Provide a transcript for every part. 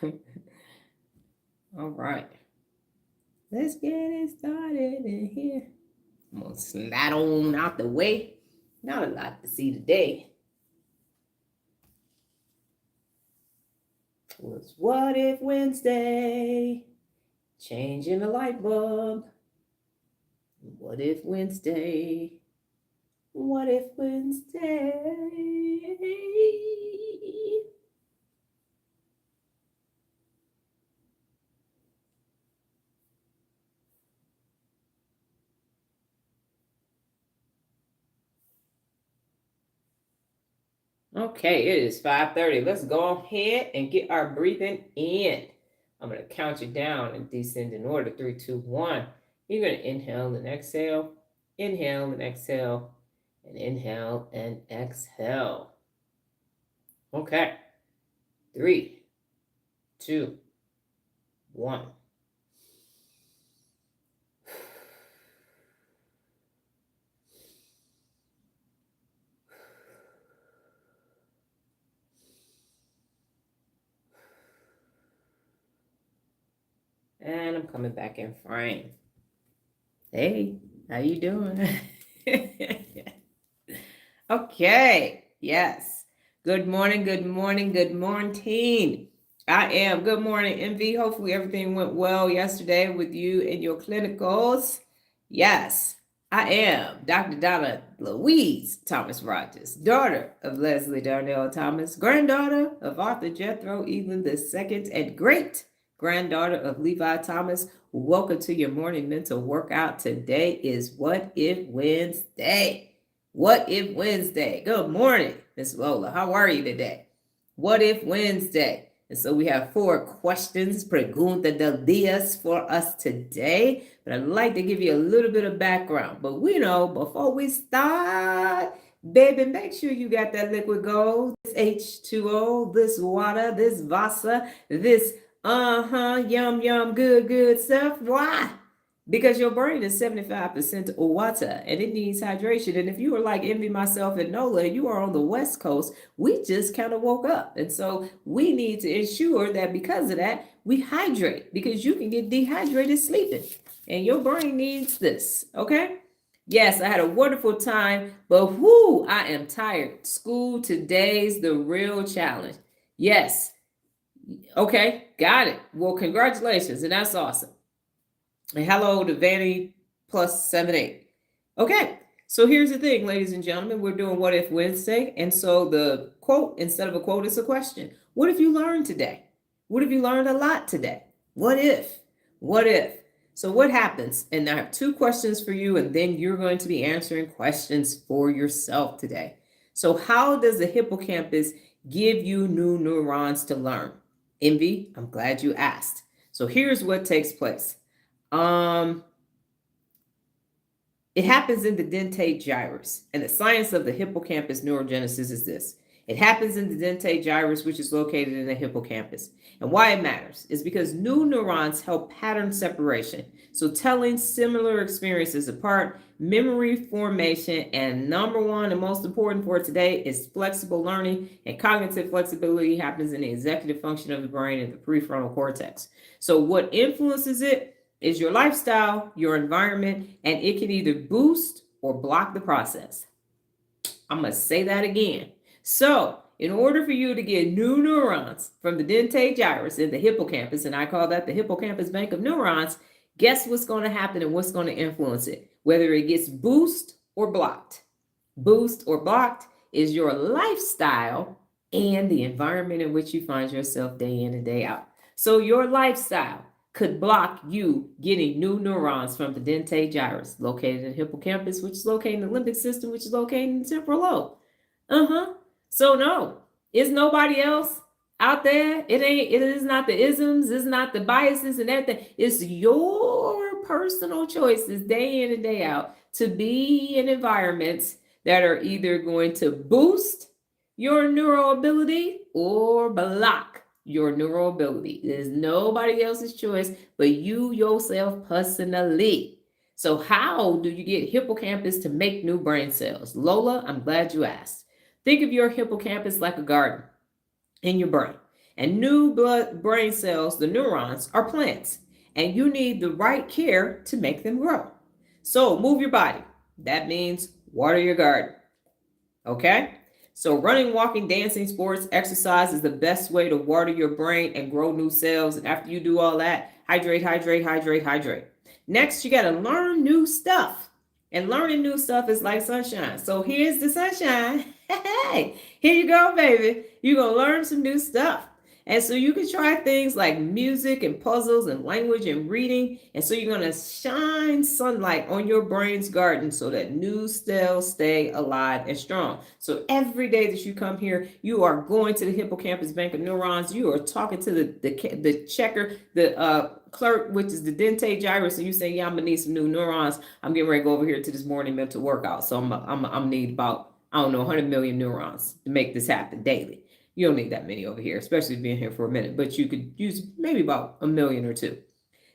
All right. Let's get it started in here. I'm going to slide on out the way. Not a lot to see today. Was What If Wednesday? Changing the light bulb. What if Wednesday? What if Wednesday? Okay, it is 5:30. Let's go ahead and get our breathing in. I'm going to count you down and descend in order. 3, 2, 1. You're going to inhale and exhale. Inhale and exhale. And inhale and exhale. Okay. 3, 2, 1. And I'm coming back in frame. Hey, how you doing? Okay, yes. Good morning, good morning, good morning. I am. Good morning, MV. Hopefully everything went well yesterday with you and your clinicals. Yes, I am Dr. Donna Louise Thomas-Rodgers, daughter of Leslie Darnell Thomas, granddaughter of Arthur Jethro Evelyn II, and great granddaughter of Levi Thomas. Welcome to your morning mental workout. Today is What If Wednesday. What If Wednesday? Good morning, Miss Lola. How are you today? What If Wednesday? And so we have 4 questions, pregunta del dias, for us today. But I'd like to give you a little bit of background. But we know before we start, baby, make sure you got that liquid gold, this H2O, this water, this Vasa, this yum, good stuff. Why? Because your brain is 75% water and it needs hydration. And if you are like Envy, myself, and Nola, you are on the West Coast, we just kind of woke up. And so we need to ensure that because of that, we hydrate, because you can get dehydrated sleeping and your brain needs this. Okay. Yes, I had a wonderful time, but whoo, I am tired. School today's the real challenge. Yes. Okay. Got it. Well, congratulations. And that's awesome. And hello to Vanny plus 78. Okay, so here's the thing, ladies and gentlemen. We're doing What If Wednesday. And so the quote, instead of a quote, is a question. What have you learned today? What have you learned a lot today? What if? What if? So what happens? And I have 2 questions for you, and then you're going to be answering questions for yourself today. So how does the hippocampus give you new neurons to learn? Envy, I'm glad you asked. So here's what takes place. It happens in the dentate gyrus, and the science of the hippocampus neurogenesis is this. It happens in the dentate gyrus, which is located in the hippocampus. And why it matters is because new neurons help pattern separation, so telling similar experiences apart, memory formation, and number 1 and most important for today is flexible learning. And cognitive flexibility happens in the executive function of the brain and the prefrontal cortex. So what influences it is your lifestyle, your environment, and it can either boost or block the process. I'm going to say that again. So in order for you to get new neurons from the dentate gyrus in the hippocampus, and I call that the hippocampus bank of neurons, guess what's going to happen and what's going to influence it? Whether it gets boost or blocked. Boost or blocked is your lifestyle and the environment in which you find yourself day in and day out. So your lifestyle could block you getting new neurons from the dentate gyrus, located in the hippocampus, which is located in the limbic system, which is located in the temporal lobe. So no, it's nobody else out there. It is not the isms, it's not the biases and everything. It's your personal choices day in and day out to be in environments that are either going to boost your neural ability or block your neural ability. There's nobody else's choice but you yourself personally. So how do you get hippocampus to make new brain cells? Lola, I'm glad you asked. Think of your hippocampus like a garden in your brain. And new blood brain cells, the neurons, are plants. And you need the right care to make them grow. So move your body. That means water your garden. Okay? So running, walking, dancing, sports, exercise is the best way to water your brain and grow new cells. And after you do all that, hydrate, hydrate, hydrate, hydrate. Next, you got to learn new stuff. And learning new stuff is like sunshine. So here's the sunshine. Hey, here you go, baby. You're going to learn some new stuff. And so you can try things like music and puzzles and language and reading. And so you're going to shine sunlight on your brain's garden so that new cells stay alive and strong. So every day that you come here, you are going to the Hippocampus Bank of Neurons. You are talking to the checker, the clerk, which is the dentate gyrus. And you say, yeah, I'm going to need some new neurons. I'm getting ready to go over here to this morning mental workout. So I'm need about, 100 million neurons to make this happen daily. You don't need that many over here, especially being here for a minute, but you could use maybe about 1 million or 2.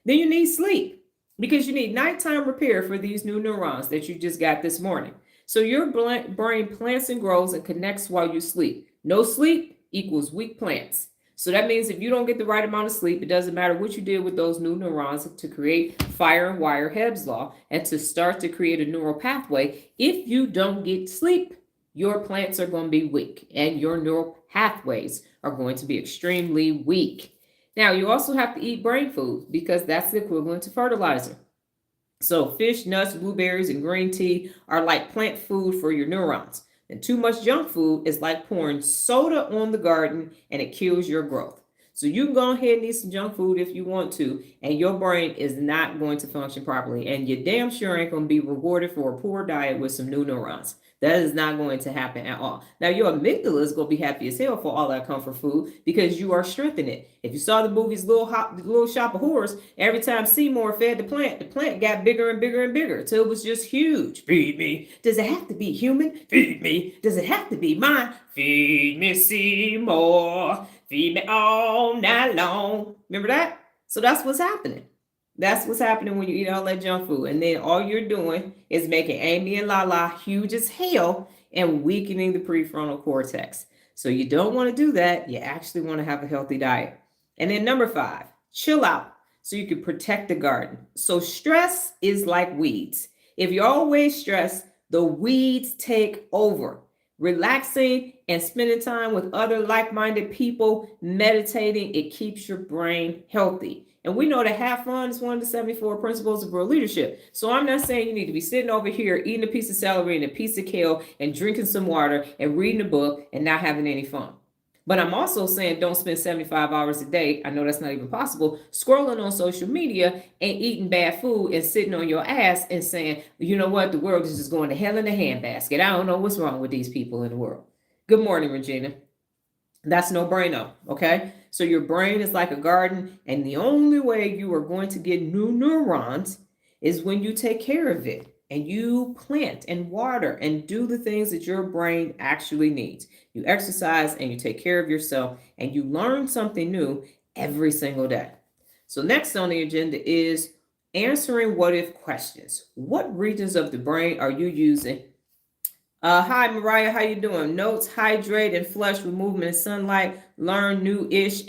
Then you need sleep because you need nighttime repair for these new neurons that you just got this morning. So your brain plants and grows and connects while you sleep. No sleep equals weak plants. So that means if you don't get the right amount of sleep, it doesn't matter what you did with those new neurons to create fire and wire Hebb's law and to start to create a neural pathway. If you don't get sleep, your plants are going to be weak and your neural pathways are going to be extremely weak. Now, you also have to eat brain food because that's the equivalent to fertilizer. So fish, nuts, blueberries, and green tea are like plant food for your neurons. And too much junk food is like pouring soda on the garden and it kills your growth. So you can go ahead and eat some junk food if you want to, and your brain is not going to function properly. And you damn sure ain't going to be rewarded for a poor diet with some new neurons. That is not going to happen at all. Now, your amygdala is going to be happy as hell for all that comfort food because you are strengthening it. If you saw the movies Little Shop of Horrors, every time Seymour fed the plant got bigger and bigger and bigger until it was just huge. Feed me. Does it have to be human? Feed me. Does it have to be mine? Feed me, Seymour. Feed me all night long. Remember that? So that's what's happening. That's what's happening when you eat all that junk food. And then all you're doing is making Amy and Lala huge as hell and weakening the prefrontal cortex. So you don't want to do that. You actually want to have a healthy diet. And then number 5, chill out so you can protect the garden. So stress is like weeds. If you're always stressed, the weeds take over. Relaxing and spending time with other like-minded people, meditating, it keeps your brain healthy. And we know that have fun is one of the 74 principles of real leadership. So I'm not saying you need to be sitting over here eating a piece of celery and a piece of kale and drinking some water and reading a book and not having any fun. But I'm also saying don't spend 75 hours a day, I know that's not even possible, scrolling on social media and eating bad food and sitting on your ass and saying, you know what, the world is just going to hell in a handbasket. I don't know what's wrong with these people in the world. Good morning, Regina. That's no brainer, okay? So your brain is like a garden, and the only way you are going to get new neurons is when you take care of it and you plant and water and do the things that your brain actually needs. You exercise and you take care of yourself and you learn something new every single day. So next on the agenda is answering what-if questions. What regions of the brain are you using? Hi, Mariah, how you doing? Notes, hydrate and flush with movement and sunlight. Learn new-ish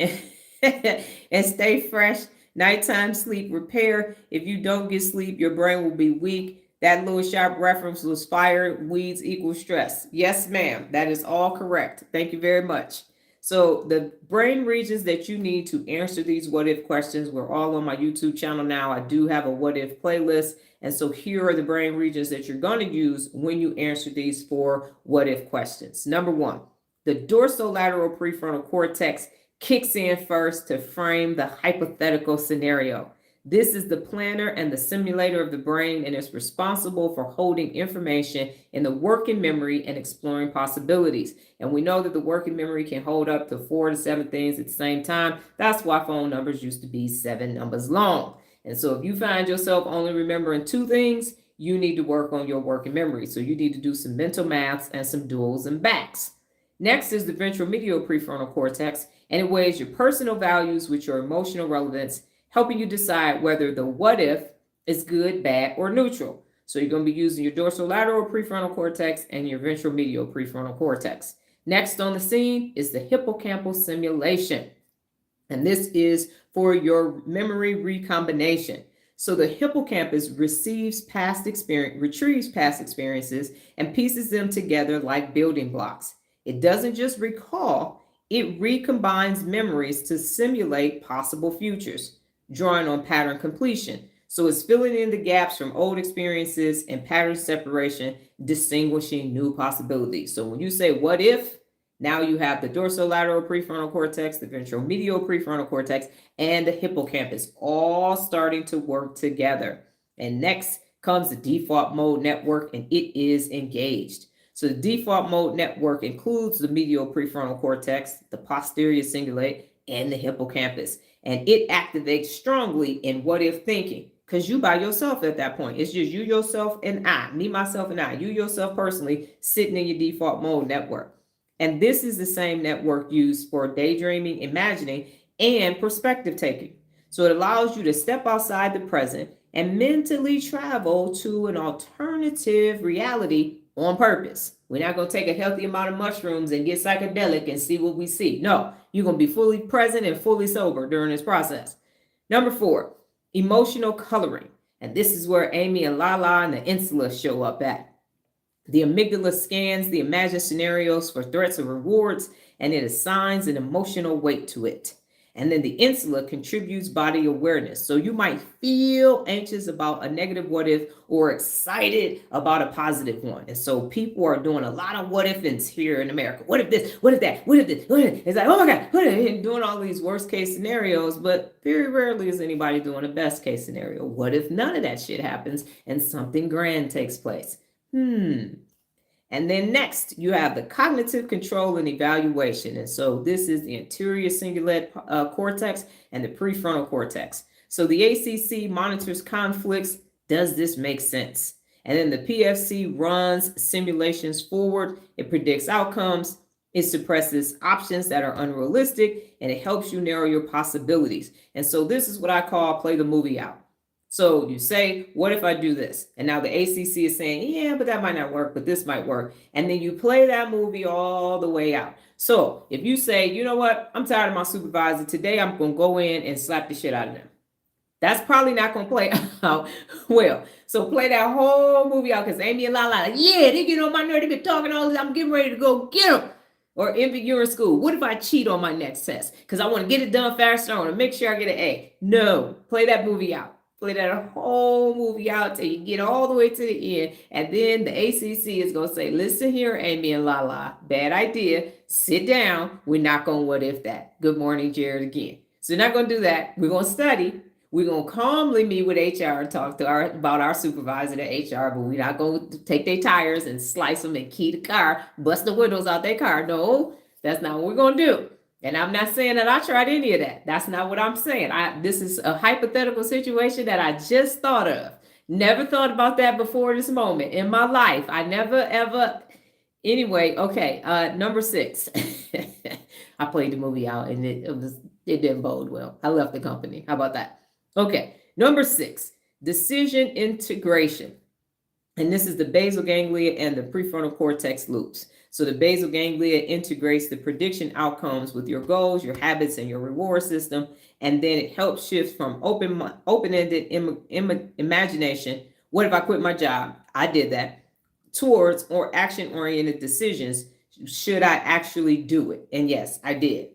and stay fresh. Nighttime sleep repair. If you don't get sleep, your brain will be weak. That little sharp reference was fire, weeds equal stress. Yes, ma'am. That is all correct. Thank you very much. So the brain regions that you need to answer these what-if questions, we're all on my YouTube channel now. I do have a what-if playlist. And so here are the brain regions that you're going to use when you answer these 4 what-if questions. Number 1, the dorsolateral prefrontal cortex kicks in first to frame the hypothetical scenario. This is the planner and the simulator of the brain, and it's responsible for holding information in the working memory and exploring possibilities. And we know that the working memory can hold up to 4 to 7 things at the same time. That's why phone numbers used to be 7 numbers long. And so if you find yourself only remembering 2 things, you need to work on your working memory. So you need to do some mental maths and some duals and backs. Next is the ventromedial prefrontal cortex, and it weighs your personal values with your emotional relevance, helping you decide whether the what if is good, bad, or neutral. So you're going to be using your dorsolateral prefrontal cortex and your ventromedial prefrontal cortex. Next on the scene is the hippocampal simulation. And this is for your memory recombination. So the hippocampus retrieves past experiences and pieces them together like building blocks. It doesn't just recall, it recombines memories to simulate possible futures, drawing on pattern completion. So it's filling in the gaps from old experiences and pattern separation, distinguishing new possibilities. So when you say what if, now you have the dorsolateral prefrontal cortex, the ventromedial prefrontal cortex, and the hippocampus all starting to work together. And next comes the default mode network, and it is engaged. So the default mode network includes the medial prefrontal cortex, the posterior cingulate, and the hippocampus. And it activates strongly in what if thinking, because you by yourself at that point. It's just you, yourself, and I, me, myself, and I, you, yourself personally, sitting in your default mode network. And this is the same network used for daydreaming, imagining, and perspective taking. So it allows you to step outside the present and mentally travel to an alternative reality on purpose. We're not going to take a healthy amount of mushrooms and get psychedelic and see what we see. No, you're going to be fully present and fully sober during this process. Number 4, emotional coloring. And this is where Amy and Lala and the insula show up at. The amygdala scans the imagined scenarios for threats or rewards, and it assigns an emotional weight to it. And then the insula contributes body awareness. So you might feel anxious about a negative what if or excited about a positive one. And so people are doing a lot of what ifs here in America. What if this? What if that? What if this? What if? It's like, oh my God, what if? And doing all these worst case scenarios, but very rarely is anybody doing a best case scenario. What if none of that shit happens and something grand takes place? And then next, you have the cognitive control and evaluation. And so this is the anterior cingulate cortex and the prefrontal cortex. So the ACC monitors conflicts. Does this make sense? And then the PFC runs simulations forward. It predicts outcomes. It suppresses options that are unrealistic, and it helps you narrow your possibilities. And so this is what I call play the movie out. So you say, what if I do this? And now the ACC is saying, yeah, but that might not work, but this might work. And then you play that movie all the way out. So if you say, you know what, I'm tired of my supervisor. Today I'm going to go in and slap the shit out of them. That's probably not going to play out well. So play that whole movie out, because Amy and Lala, yeah, they get on my nerve. They been talking all this. I'm getting ready to go get them. Or envy, you're in school. What if I cheat on my next test? Because I want to get it done faster. I want to make sure I get an A. No, play that movie out. Play that whole movie out till you get all the way to the end. And then the ACC is going to say, listen here, Amy and Lala, bad idea. Sit down. We're not going to what if that. Good morning, Jared, again. So we're not going to do that. We're going to study. We're going to calmly meet with HR and talk to about our supervisor at HR, but we're not going to take their tires and slice them and key the car, bust the windows out their car. No, that's not what we're going to do. And I'm not saying that I tried any of that. That's not what I'm saying. This is a hypothetical situation that I just thought of. Never thought about that before this moment in my life. I never, ever. Anyway, okay. Number 6. I played the movie out and it didn't bode well. I left the company. How about that? Okay. Number 6, decision integration. And this is the basal ganglia and the prefrontal cortex loops. So the basal ganglia integrates the prediction outcomes with your goals, your habits, and your reward system. And then it helps shift from open-ended imagination. What if I quit my job? I did that. Towards or action-oriented decisions. Should I actually do it? And yes, I did.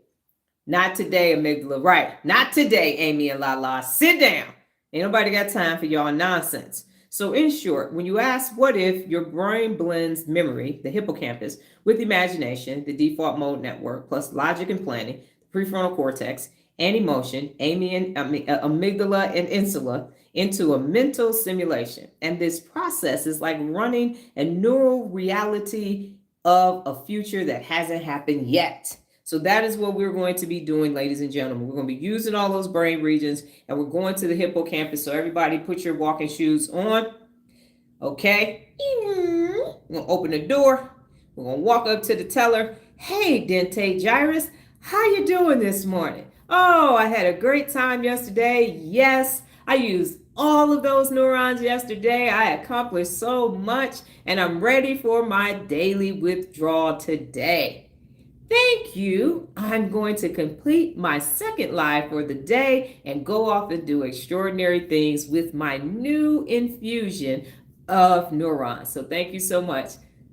Not today, amygdala. Right. Not today, Amy and Lala. Sit down. Ain't nobody got time for y'all nonsense. So in short, when you ask what if, your brain blends memory, the hippocampus, with imagination, the default mode network, plus logic and planning, the prefrontal cortex, and emotion, amygdala and insula, into a mental simulation. And this process is like running a neural reality of a future that hasn't happened yet. So that is what we're going to be doing, ladies and gentlemen. We're going to be using all those brain regions, and we're going to the hippocampus. So everybody put your walking shoes on. Okay. We're going to open the door. We're going to walk up to the teller. Hey, dentate gyrus, how you doing this morning? Oh, I had a great time yesterday. Yes, I used all of those neurons yesterday. I accomplished so much, and I'm ready for my daily withdrawal today. Thank you. I'm going to complete my second live for the day and go off and do extraordinary things with my new infusion of neurons. So thank you so much.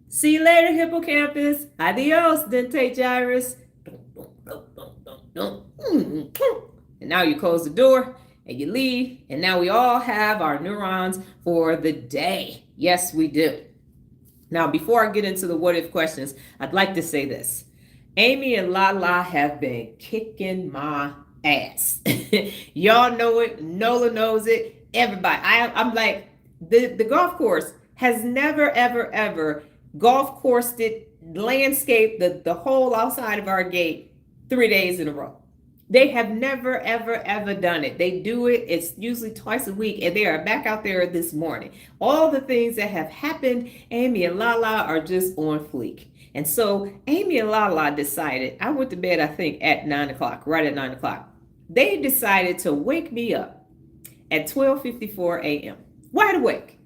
See you later, Hippocampus. Adios, Dente Gyrus. And now you close the door and you leave. And now we all have our neurons for the day. Yes, we do. Now, before I get into the what if questions, I'd like to say this. Amy and Lala have been kicking my ass. Y'all know it. Nola knows it. Everybody. I'm like, the golf course has never, ever, ever golf coursed it, landscaped the whole outside of our gate 3 days in a row. They have never, ever, ever done it. They do it. It's usually twice a week, and they are back out there this morning. All the things that have happened, Amy and Lala are just on fleek. And so Amy and Lala decided, I went to bed, I think, at 9 o'clock, right at 9 o'clock. They decided to wake me up at 12:54 a.m. Wide awake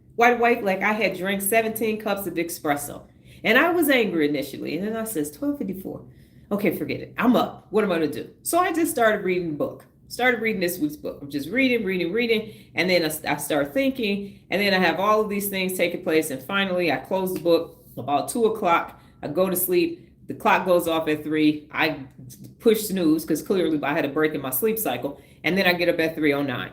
like I had drank 17 cups of espresso. And I was angry initially. And then I says, 12:54. Okay, forget it. I'm up. What am I going to do? So I just started reading the book. Started reading this week's book. I'm just reading. And then I start thinking. And then I have all of these things taking place. And finally, I close the book about 2 o'clock. I go to sleep. The clock goes off at 3. I push snooze because clearly I had a break in my sleep cycle. And then I get up at 3:09.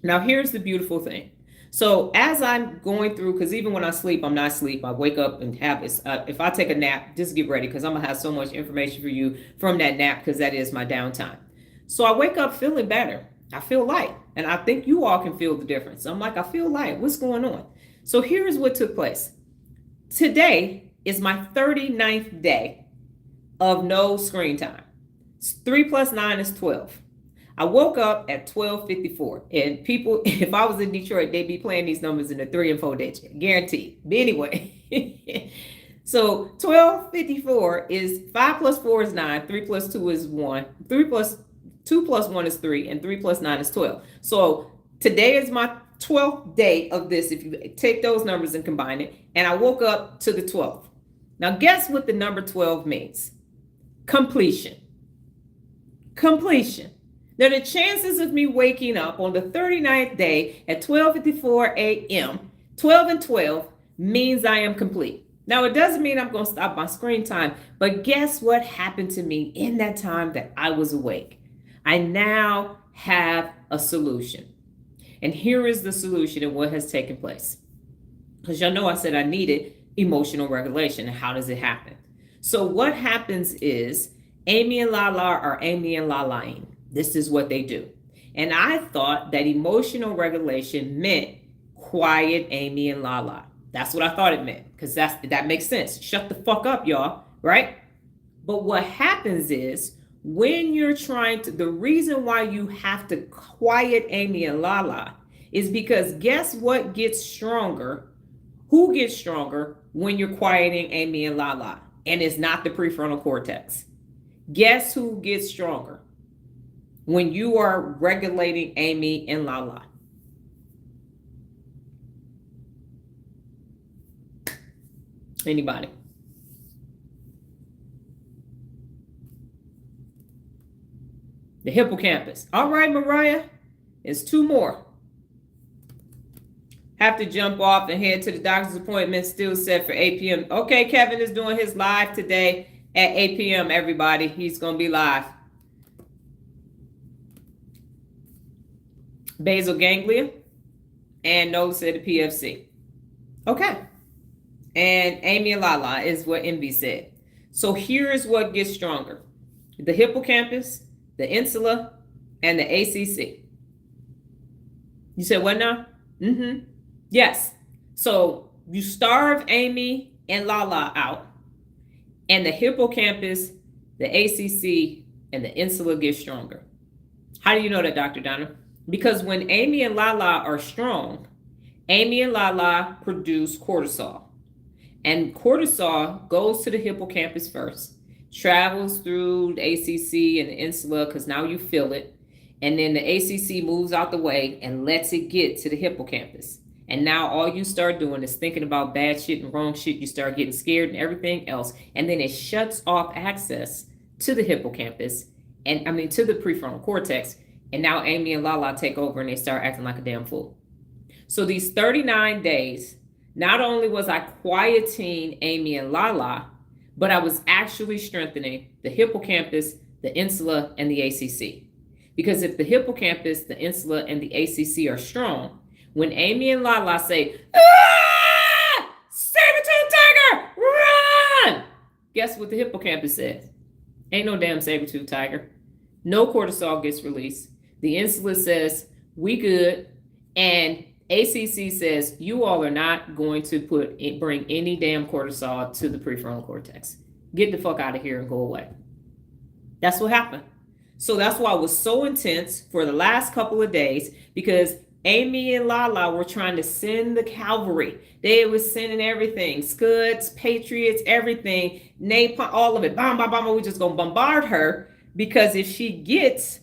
Now, here's the beautiful thing. So as I'm going through, because even when I sleep, I'm not asleep. I wake up and have this. If I take a nap, just get ready because I'm going to have so much information for you from that nap because that is my downtime. So I wake up feeling better. I feel light. And I think you all can feel the difference. I'm like, I feel light. What's going on? So here's what took place. Today is my 39th day of no screen time. 3 + 9 is 12. I woke up at 12:54, and people, if I was in Detroit, they'd be playing these numbers in the 3 and 4 digit, guaranteed. But anyway, so 12:54 is 5 + 4 is 9, 3 + 2 is 1, 2 + 1 is 3, and 3 + 9 is 12. So today is my 12th day of this, if you take those numbers and combine it, and I woke up to the 12th. Now guess what the number 12 means? Completion. Completion. Now, the chances of me waking up on the 39th day at 12:54 a.m., 12 and 12 means I am complete. Now, it doesn't mean I'm going to stop my screen time, but guess what happened to me in that time that I was awake? I now have a solution. And here is the solution and what has taken place. Because y'all know I said I needed emotional regulation. And how does it happen? So what happens is Amy and Lala are Amy and Lalaing. This is what they do. And I thought that emotional regulation meant quiet Amy and Lala. That's what I thought it meant, because that makes sense. Shut the fuck up, y'all, right? But what happens is when you're trying to, the reason why you have to quiet Amy and Lala is because guess what gets stronger? Who gets stronger when you're quieting Amy and Lala? And it's not the prefrontal cortex. Guess who gets stronger when you are regulating Amy and Lala? Anybody? The hippocampus. All right, Mariah, it's 2 more. Have to jump off and head to the doctor's appointment, still set for 8 p.m. Okay, Kevin is doing his live today at 8 p.m., everybody. He's going to be live. Basal ganglia and nose to the PFC. Okay. And Amy and Lala is what MB said. So here is what gets stronger. The hippocampus, the insula, and the ACC. You said what now? Mm-hmm. Yes. So you starve Amy and Lala out, and the hippocampus, the ACC, and the insula get stronger. How do you know that, Dr. Donna? Because when Amy and Lala are strong, Amy and Lala produce cortisol. And cortisol goes to the hippocampus first, travels through the ACC and the insula because now you feel it. And then the ACC moves out the way and lets it get to the hippocampus. And now all you start doing is thinking about bad shit and wrong shit. You start getting scared and everything else. And then it shuts off access to the hippocampus and to the prefrontal cortex. And now Amy and Lala take over and they start acting like a damn fool. So these 39 days, not only was I quieting Amy and Lala, but I was actually strengthening the hippocampus, the insula, and the ACC. Because if the hippocampus, the insula, and the ACC are strong, when Amy and Lala say, "Ah! Saber-tooth tiger, run!" Guess what the hippocampus says? Ain't no damn saber-tooth tiger. No cortisol gets released. The insula says, we good. And ACC says, you all are not going to bring any damn cortisol to the prefrontal cortex. Get the fuck out of here and go away. That's what happened. So that's why it was so intense for the last couple of days, because Amy and Lala were trying to send the cavalry. They was sending everything, Scuds, Patriots, everything, napalm, all of it. Bomb, bomb, bomb. We're just going to bombard her, because if she gets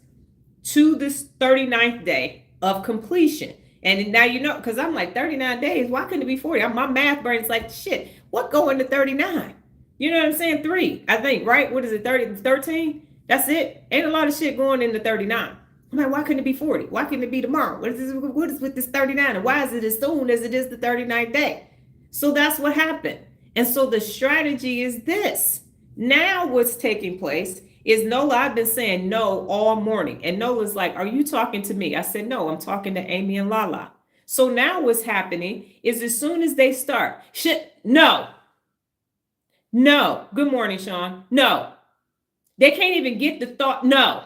to this 39th day of completion, and now because I'm like 39 days, why couldn't it be 40? My math brain's like, shit, what going to 39? You know what I'm saying? 3, I think, right? What is it, 30, 13? That's it. Ain't a lot of shit going into 39. I'm like, why couldn't it be 40? Why couldn't it be tomorrow? What is with this 39? And why is it as soon as it is the 39th day? So that's what happened. And so the strategy is this. Now what's taking place is Nola, I've been saying no all morning. And Nola's like, are you talking to me? I said, no, I'm talking to Amy and Lala. So now what's happening is as soon as they start, shit, no. Good morning, Sean. No. They can't even get the thought, no.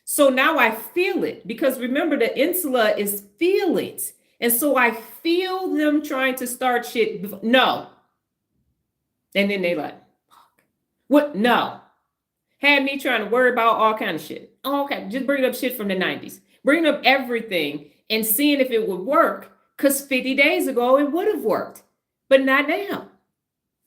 So now I feel it, because remember, the insula is feel it. And so I feel them trying to start shit. No. And then they like, what? No. Had me trying to worry about all kind of shit. Oh, okay. Just bring up shit from the 90s. Bring up everything and seeing if it would work. Because 50 days ago, it would have worked. But not now.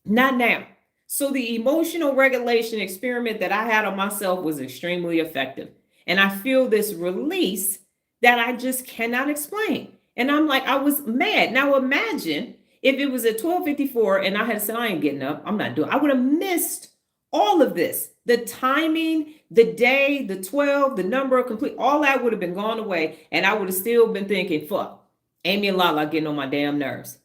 Not now. So the emotional regulation experiment that I had on myself was extremely effective. And I feel this release that I just cannot explain. And I'm like, I was mad. Now imagine if it was at 12:54 and I had said, I ain't getting up. I'm not doing it. I would have missed all of this. The timing, the day, the 12, the number of complete, all that would have been gone away. And I would have still been thinking, fuck, Amy and Lala getting on my damn nerves.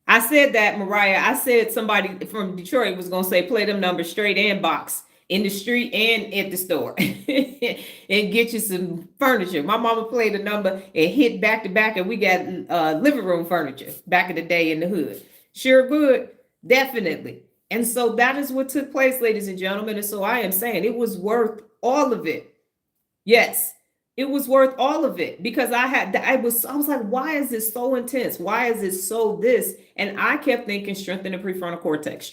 I said that, Mariah. I said somebody from Detroit was going to say, play them numbers straight and box in the street and at the store and get you some furniture. My mama played a number and hit back to back, and we got living room furniture back in the day in the hood. Sure good. Definitely. And so that is what took place, ladies and gentlemen. And so I am saying it was worth all of it. Yes. It was worth all of it, because I was like, why is this so intense? Why is it so this? And I kept thinking strengthen the prefrontal cortex.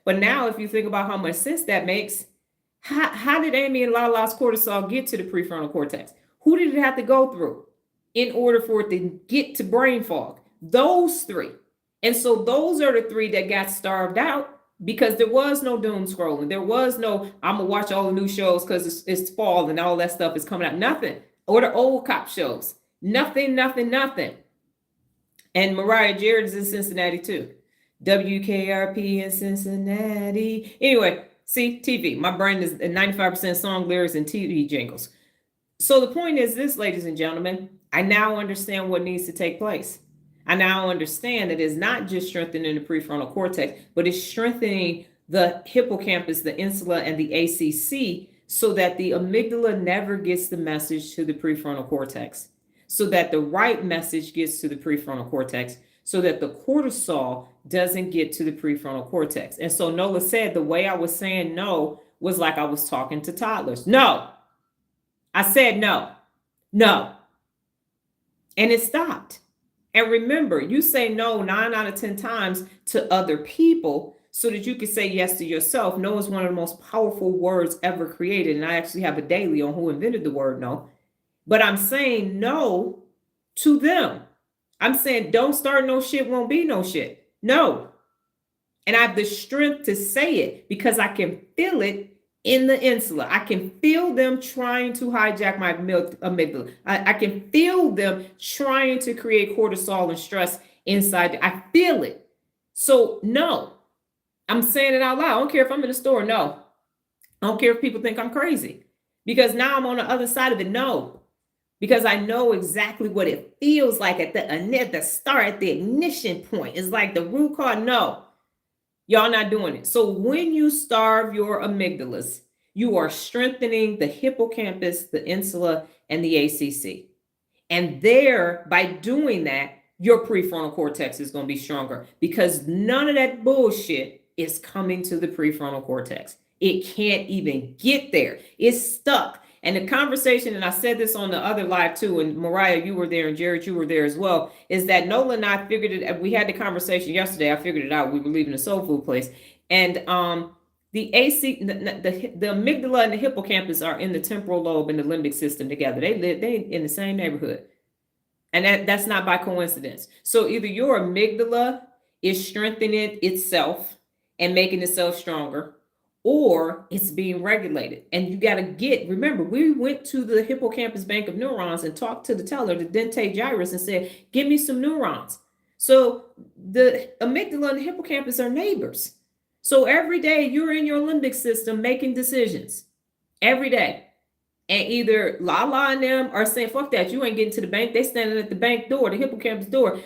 But now if you think about how much sense that makes, how did Amy and Lala's cortisol get to the prefrontal cortex? Who did it have to go through in order for it to get to brain fog? Those 3. And so those are the 3 that got starved out. Because there was no doom scrolling. There was no, I'm going to watch all the new shows because it's fall and all that stuff is coming out. Nothing. Or the old cop shows. Nothing. And Mariah Jared is in Cincinnati too. WKRP in Cincinnati. Anyway, see, TV. My brain is 95% song lyrics and TV jingles. So the point is this, ladies and gentlemen, I now understand what needs to take place. I now understand that it's not just strengthening the prefrontal cortex, but it's strengthening the hippocampus, the insula, and the ACC, so that the amygdala never gets the message to the prefrontal cortex, so that the right message gets to the prefrontal cortex, so that the cortisol doesn't get to the prefrontal cortex. And so Nola said the way I was saying no was like I was talking to toddlers. No. I said no. And it stopped. And remember, you say no 9 out of 10 times to other people so that you can say yes to yourself. No is one of the most powerful words ever created. And I actually have a daily on who invented the word no. But I'm saying no to them. I'm saying don't start no shit, won't be no shit. No. And I have the strength to say it because I can feel it in the insula. I can feel them trying to hijack my amygdala. I can feel them trying to create cortisol and stress inside. I feel it. So no, I'm saying it out loud. I don't care if I'm in the store. No, I don't care if people think I'm crazy, because now I'm on the other side of it. No, because I know exactly what it feels like at the start, at the ignition point. It's like the root cause. No, y'all not doing it. So when you starve your amygdalas, you are strengthening the hippocampus, the insula, and the ACC. And there, by doing that, your prefrontal cortex is going to be stronger, because none of that bullshit is coming to the prefrontal cortex. It can't even get there. It's stuck. And the conversation, and I said this on the other live too, and Mariah, you were there, and Jared, you were there as well, is that Nola and I figured it. We had the conversation yesterday. I figured it out. We were leaving the soul food place, and the amygdala and the hippocampus are in the temporal lobe and the limbic system together. They in the same neighborhood, and that's not by coincidence. So either your amygdala is strengthening itself and making itself stronger, or it's being regulated. And you got to remember, we went to the hippocampus bank of neurons and talked to the teller, the dentate gyrus, and said, give me some neurons. So the amygdala and the hippocampus are neighbors. So every day you're in your limbic system making decisions every day. And either Lala and them are saying, fuck that, you ain't getting to the bank. They standing at the bank door, the hippocampus door,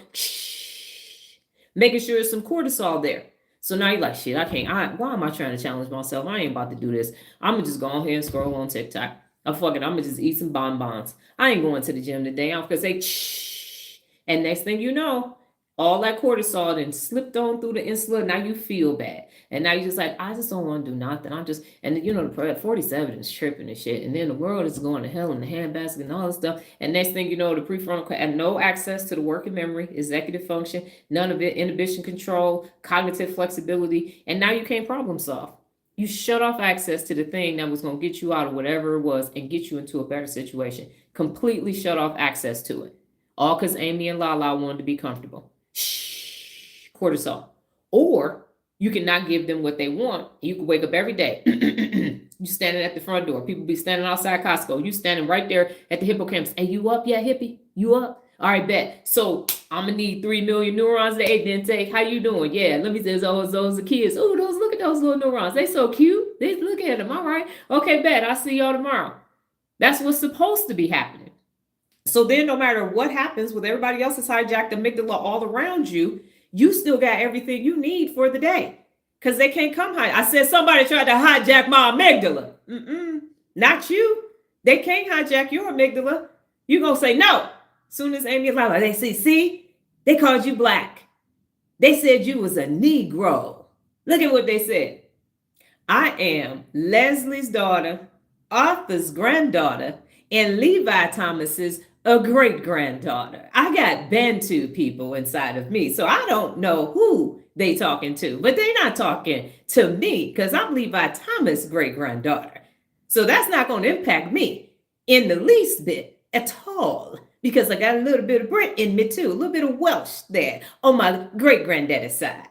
making sure there's some cortisol there. So now you're like, shit, I can't. Why am I trying to challenge myself? I ain't about to do this. I'm going to just go on here and scroll on TikTok. I'm going to just eat some bonbons. I ain't going to the gym today. I'm going to say, and next thing you know, all that cortisol then slipped on through the insula. Now you feel bad. And now you're just like, I just don't want to do nothing. And the 47 is tripping and shit. And then the world is going to hell in the handbasket and all this stuff. And next thing you know, the prefrontal had no access to the working memory, executive function, none of it, inhibition control, cognitive flexibility. And now you can't problem solve. You shut off access to the thing that was going to get you out of whatever it was and get you into a better situation. Completely shut off access to it. All because Amy and Lala wanted to be comfortable. Shh, cortisol. Or you cannot give them what they want. You can wake up every day. You standing at the front door. People be standing outside Costco. You standing right there at the hippocampus. Hey, you up yet, hippie? You up? All right, bet. So I'm gonna need 3 million neurons today. Then say, how you doing? Yeah, let me say those are kids. Oh, look at those little neurons. They so cute. They look at them. All right. Okay, bet. I'll see y'all tomorrow. That's what's supposed to be happening. So then no matter what happens with everybody else's hijacked amygdala all around you, you still got everything you need for the day, because they can't come high. I said somebody tried to hijack my amygdala. Not you. They can't hijack your amygdala. You gonna say no. Soon as Amy and Lala, they say, see, they called you black. They said you was a Negro. Look at what they said. I am Leslie's daughter, Arthur's granddaughter, and Levi Thomas's a great-granddaughter. I got Bantu people inside of me, so I don't know who they talking to, but they not talking to me because I'm Levi Thomas' great-granddaughter. So that's not going to impact me in the least bit at all, because I got a little bit of Brit in me too, a little bit of Welsh there on my great-granddaddy's side.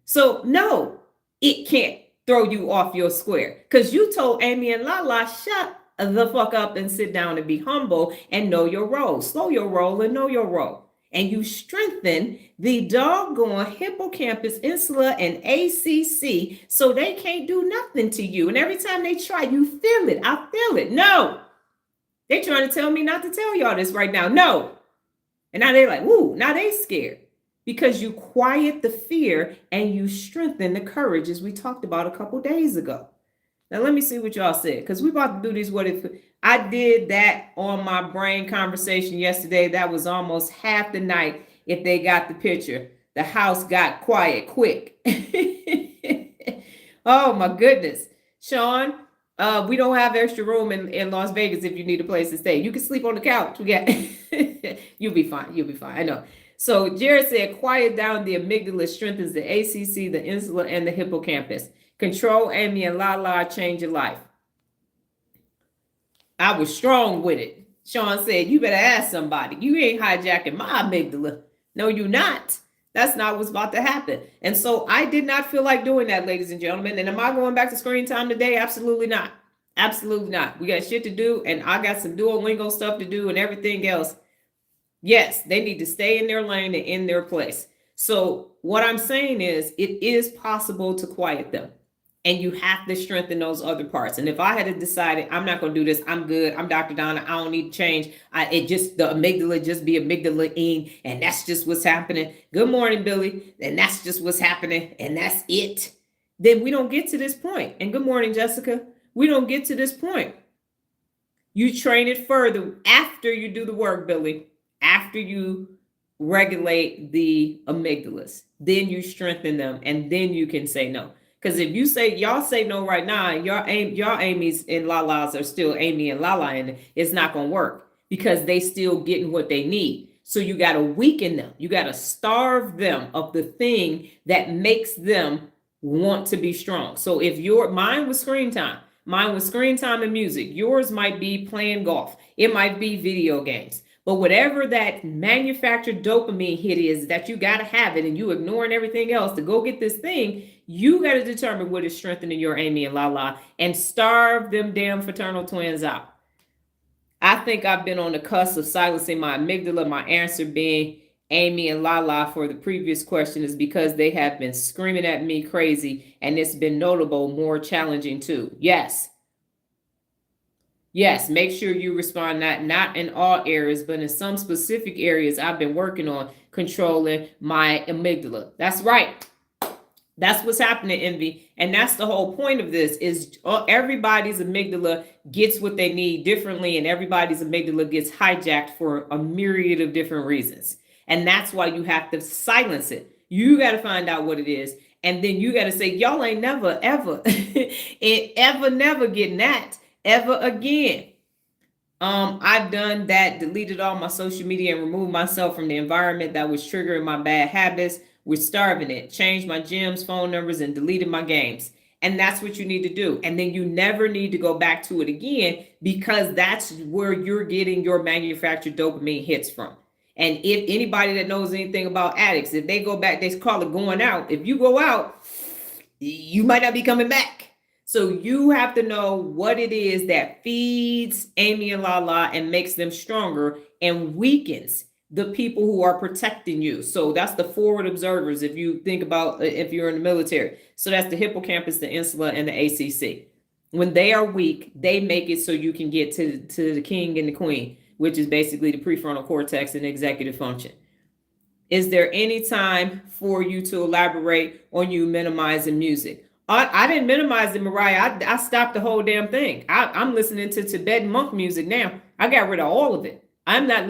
So no, it can't throw you off your square, because you told Amy and Lala, shut the fuck up and sit down and be humble and know your role. Slow your roll and know your role. And you strengthen the doggone hippocampus, insula, and ACC so they can't do nothing to you. And every time they try, you feel it. I feel it. No. They're trying to tell me not to tell y'all this right now. No. And now they're like, woo, now they scared. Because you quiet the fear and you strengthen the courage, as we talked about a couple days ago. Now, let me see what y'all said, because we're about to do these what if. I did that on my brain conversation yesterday. That was almost half the night, if they got the picture. The house got quiet quick. Oh, my goodness. Sean, we don't have extra room in Las Vegas if you need a place to stay. You can sleep on the couch. We got You'll be fine. You'll be fine. I know. So Jared said, quiet down the amygdala strengthens the ACC, the insula, and the hippocampus. Control Amy and Lala, change your life. I was strong with it. Sean said, you better ask somebody. You ain't hijacking my amygdala. No, you not. That's not what's about to happen. And so I did not feel like doing that, ladies and gentlemen. And am I going back to screen time today? Absolutely not. Absolutely not. We got shit to do, and I got some Duolingo stuff to do and everything else. Yes, they need to stay in their lane and in their place. So what I'm saying is it is possible to quiet them. And you have to strengthen those other parts. And if I had decided I'm not going to do this, I'm good. I'm Dr. Donna. I don't need to change. The amygdala just be amygdala-ing, and that's just what's happening. Good morning, Billy. And that's just what's happening, and that's it. Then we don't get to this point. And good morning, Jessica. We don't get to this point. You train it further after you do the work, Billy. After you regulate the amygdalas, then you strengthen them, and then you can say no. Because if you say, y'all say no right now, y'all Amy's and Lala's are still Amy and Lala, and it's not going to work because they still getting what they need. So you got to weaken them. You got to starve them of the thing that makes them want to be strong. So if mine was screen time and music, yours might be playing golf. It might be video games. But whatever that manufactured dopamine hit is that you got to have it, and you ignoring everything else to go get this thing, you got to determine what is strengthening your Amy and Lala and starve them damn fraternal twins out. I think I've been on the cusp of silencing my amygdala. My answer being Amy and Lala for the previous question is because they have been screaming at me crazy, and it's been notable, more challenging too. Yes, make sure you respond, not in all areas, but in some specific areas I've been working on controlling my amygdala. That's right. That's what's happening, Envy. And that's the whole point of this is everybody's amygdala gets what they need differently, and everybody's amygdala gets hijacked for a myriad of different reasons. And that's why you have to silence it. You got to find out what it is. And then you got to say, y'all ain't never, ever, never getting that ever again. I've done that, deleted all my social media and removed myself from the environment that was triggering my bad habits. We're starving it, changed my gyms, phone numbers, and deleted my games. And that's what you need to do. And then you never need to go back to it again, because that's where you're getting your manufactured dopamine hits from. And if anybody that knows anything about addicts, if they go back, they call it going out. If you go out, you might not be coming back. So you have to know what it is that feeds Amy and Lala and makes them stronger and weakens the people who are protecting you. So that's the forward observers. If you think about if you're in the military, so that's the hippocampus, the insula, and the ACC. When they are weak, they make it so you can get to the king and the queen, which is basically the prefrontal cortex and executive function. Is there any time for you to elaborate on you minimizing music? I didn't minimize it, Mariah. I stopped the whole damn thing. I'm listening to Tibetan monk music now. I got rid of all of it. I'm not.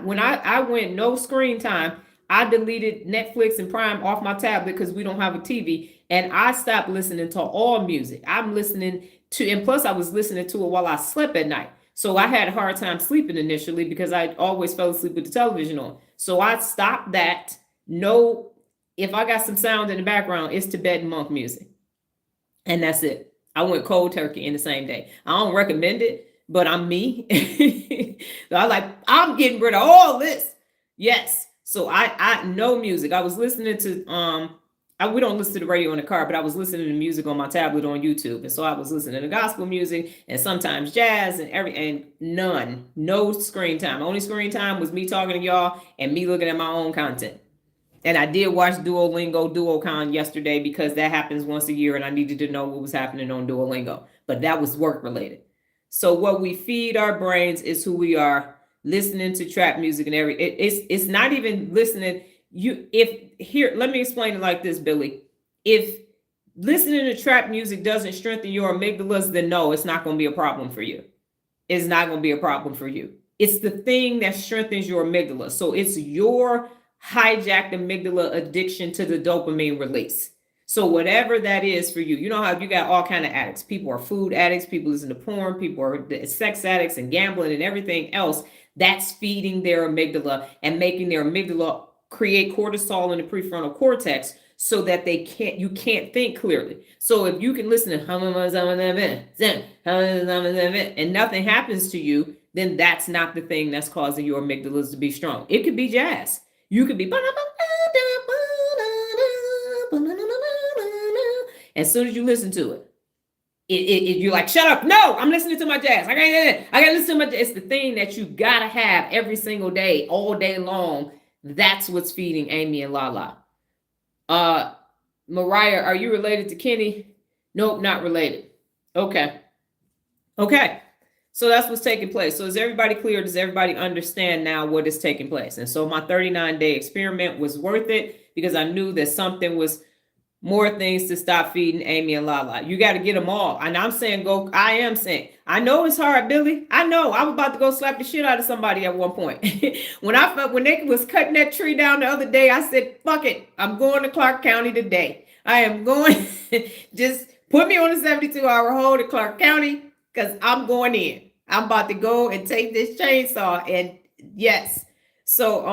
When I went no screen time, I deleted Netflix and Prime off my tablet because we don't have a TV, and I stopped listening to all music. I'm listening to, and plus I was listening to it while I slept at night. So I had a hard time sleeping initially because I always fell asleep with the television on. So I stopped that. No, if I got some sound in the background, it's Tibetan monk music. And that's it. I went cold turkey in the same day. I don't recommend it, but I'm me. So I'm getting rid of all this. Yes. So I know music. I was listening to, we don't listen to the radio in the car, but I was listening to music on my tablet on YouTube. And so I was listening to gospel music and sometimes jazz and no screen time. Only screen time was me talking to y'all and me looking at my own content. And I did watch Duolingo Duocon yesterday because that happens once a year and I needed to know what was happening on Duolingo. But that was work related. So what we feed our brains is who we are. Listening to trap music and it's not even listening. Let me explain it like this, Billy. If listening to trap music doesn't strengthen your amygdalas, then no, it's not going to be a problem for you. It's not going to be a problem for you. It's the thing that strengthens your amygdala. So it's your hijacked amygdala addiction to the dopamine release. So whatever that is for you, you know how you got all kind of addicts. People are food addicts, people listen to porn, people are sex addicts and gambling and everything else. That's feeding their amygdala and making their amygdala create cortisol in the prefrontal cortex so that you can't think clearly. So if you can listen to and nothing happens to you, then that's not the thing that's causing your amygdalas to be strong. It could be jazz. You could be As soon as you listen to it, you're like, shut up. No, I'm listening to my jazz. I gotta listen to my jazz. It's the thing that you gotta have every single day, all day long. That's what's feeding Amy and Lala. Mariah, are you related to Kenny? Nope, not related. Okay. So that's what's taking place. So is everybody clear? Does everybody understand now what is taking place? And so my 39-day experiment was worth it because I knew that something was more things to stop feeding Amy and Lala. You got to get them all. And I'm saying go. I am saying. I know it's hard, Billy. I know. I was about to go slap the shit out of somebody at one point. when they was cutting that tree down the other day, I said, fuck it. I'm going to Clark County today. I am going. Just put me on a 72-hour hold at Clark County because I'm going in. I'm about to go and take this chainsaw. And yes. So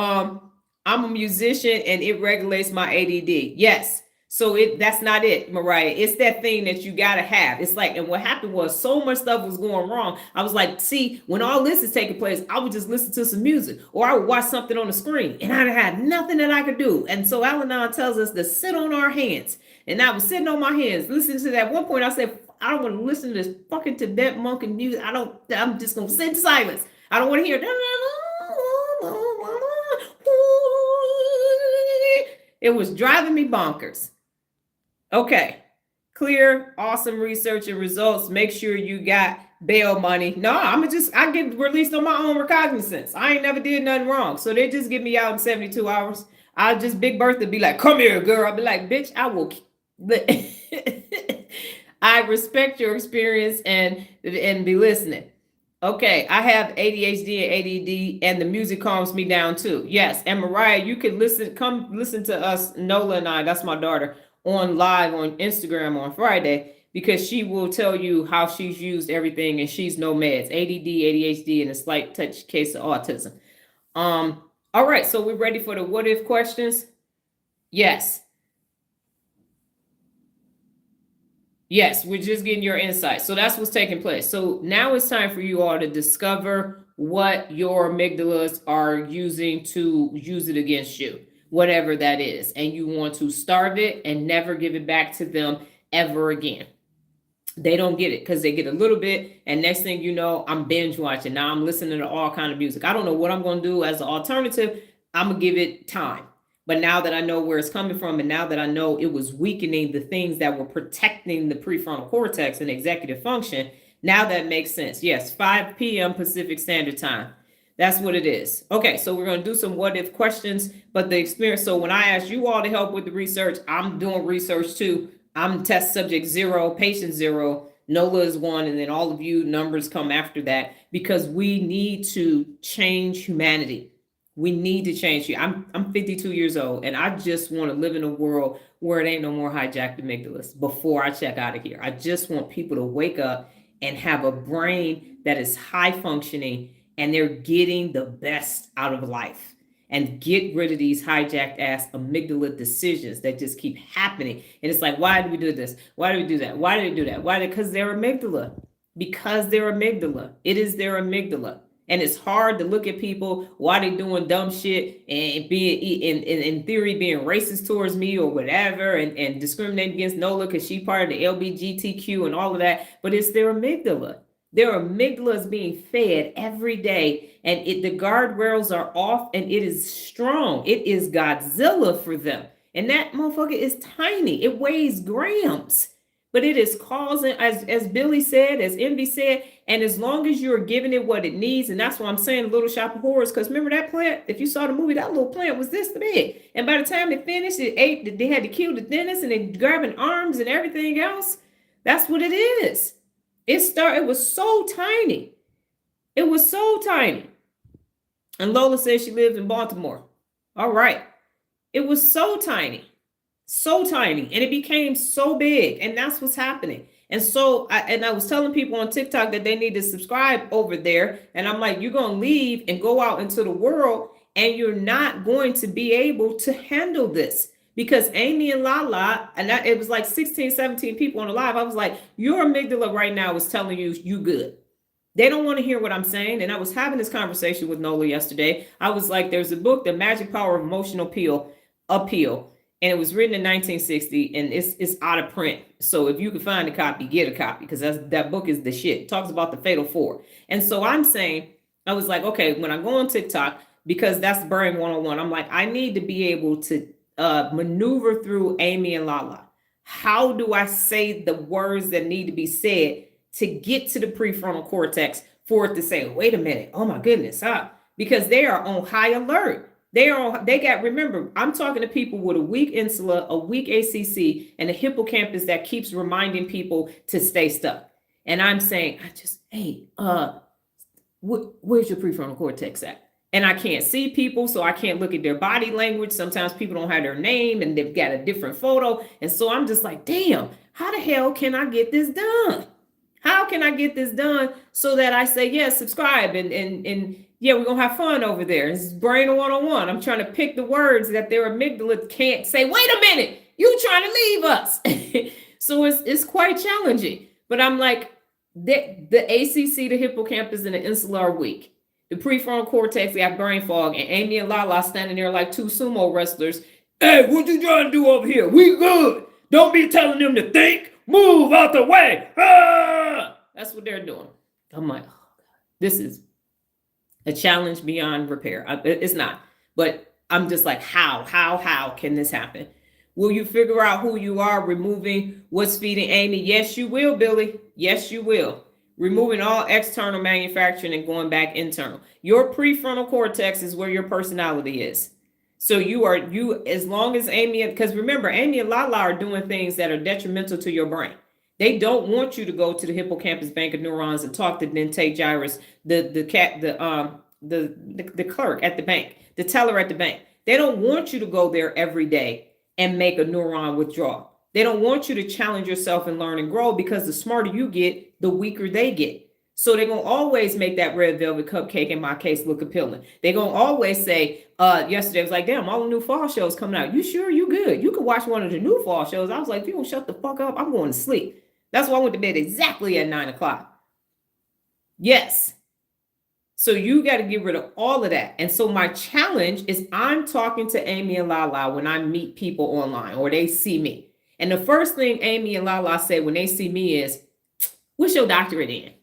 I'm a musician and it regulates my ADD. Yes. So that's not it, Mariah. It's that thing that you got to have. It's like, and what happened was so much stuff was going wrong. I was like, see, when all this is taking place, I would just listen to some music or I would watch something on the screen and I had nothing that I could do. And so Al-Anon tells us to sit on our hands. And I was sitting on my hands, listening to that. At one point I said, I don't want to listen to this fucking Tibet monk and music. I'm just going to sit in silence. I don't want to hear. It was driving me bonkers. Okay, clear, awesome research and results. Make sure you got bail money. No, I get released on my own recognizance. I ain't never did nothing wrong. So they just get me out in 72 hours. I'll just Big Bertha be like, come here, girl. I'll be like, bitch, I will. I respect your experience and be listening. Okay, I have ADHD and ADD, and the music calms me down too. Yes, and Mariah, you can come listen to us, Nola and I, that's my daughter, on live on Instagram on Friday, because she will tell you how she's used everything and she's no meds, ADD, ADHD, and a slight touch case of autism. All right, so we're ready for the what if questions? Yes, we're just getting your insight. So that's what's taking place. So now it's time for you all to discover what your amygdalas are using to use it against you, whatever that is. And you want to starve it and never give it back to them ever again. They don't get it because they get a little bit. And next thing you know, I'm binge watching. Now I'm listening to all kinds of music. I don't know what I'm going to do as an alternative. I'm going to give it time. But now that I know where it's coming from, and now that I know it was weakening the things that were protecting the prefrontal cortex and executive function, now that makes sense. Yes, 5 p.m. Pacific Standard Time. That's what it is. Okay, so we're going to do some what if questions, but the experience. So when I ask you all to help with the research, I'm doing research too. I'm test subject 0, patient 0, NOLA is 1, and then all of you numbers come after that because we need to change humanity. We need to change you. I'm 52 years old, and I just want to live in a world where it ain't no more hijacked amygdalas before I check out of here. I just want people to wake up and have a brain that is high functioning, and they're getting the best out of life, and get rid of these hijacked ass amygdala decisions that just keep happening. And it's like, why do we do this? Why do we do that? Why do they do that? Why? Because they're amygdala. Because they're amygdala. It is their amygdala. And it's hard to look at people while they're doing dumb shit and being in theory being racist towards me or whatever, and discriminating against Nola because she's part of the LGBTQ and all of that. But it's their amygdala. Their amygdala is being fed every day, and the guardrails are off, and it is strong. It is Godzilla for them. And that motherfucker is tiny. It weighs grams. But it is causing, as Billy said, as Envy said, and as long as you're giving it what it needs, and that's why I'm saying Little Shop of Horrors, because remember that plant, if you saw the movie, that little plant was this big. And by the time it finished, it ate, they had to kill the dentist, and they grabbing arms and everything else. That's what it is. It was so tiny. It was so tiny. And Lola says she lives in Baltimore. All right. It was so tiny. So tiny, and it became so big, and that's what's happening. And so I was telling people on TikTok that they need to subscribe over there, and I'm like, you're going to leave and go out into the world, and you're not going to be able to handle this, because Amy and Lala, and it was like 16, 17 people on the live. I was like, your amygdala right now is telling you good. They don't want to hear what I'm saying. And I was having this conversation with Nola yesterday. I was like, there's a book, The Magic Power of Emotional Appeal. and it was written in 1960, and it's out of print. So if you can find a copy, get a copy, because that book is the shit. It talks about the fatal four. And so I'm saying, I was like, okay, when I go on TikTok, because that's Brain 101, I'm like, I need to be able to maneuver through Amy and Lala. How do I say the words that need to be said to get to the prefrontal cortex for it to say, wait a minute, oh my goodness, because they are on high alert. Remember, I'm talking to people with a weak insula, a weak ACC, and a hippocampus that keeps reminding people to stay stuck. And I'm saying, where's your prefrontal cortex at? And I can't see people, so I can't look at their body language. Sometimes people don't have their name and they've got a different photo. And so I'm just like, damn, how the hell can I get this done? How can I get this done so that I say, yes, subscribe and yeah, we're gonna have fun over there. It's Brain 101. I'm trying to pick the words that their amygdala can't say. Wait a minute, you trying to leave us? So it's quite challenging. But I'm like, the ACC, the hippocampus, and the insula are weak. The prefrontal cortex got brain fog, and Amy and Lala standing there like two sumo wrestlers. Hey, what you trying to do over here? We good. Don't be telling them to think. Move out the way. That's what they're doing. I'm like, oh God, this is a challenge beyond repair. It's not, but I'm just like, how can this happen? Will you figure out who you are, removing what's feeding Amy? Yes, you will, Billy. Yes, you will. Removing all external manufacturing and going back internal. Your prefrontal cortex is where your personality is. So as long as Amy, because remember, Amy and Lala are doing things that are detrimental to your brain. They don't want you to go to the hippocampus bank of neurons and talk to Dente Gyrus, the clerk at the bank, the teller at the bank. They don't want you to go there every day and make a neuron withdraw. They don't want you to challenge yourself and learn and grow, because the smarter you get, the weaker they get. So they're going to always make that red velvet cupcake, in my case, look appealing. They're going to always say, yesterday I was like, damn, all the new fall shows coming out. You sure you good? You could watch one of the new fall shows. I was like, if you don't shut the fuck up, I'm going to sleep. That's why I went to bed exactly at 9 o'clock. Yes. So you got to get rid of all of that. And so my challenge is, I'm talking to Amy and Lala when I meet people online or they see me. And the first thing Amy and Lala say when they see me is, what's your doctorate in?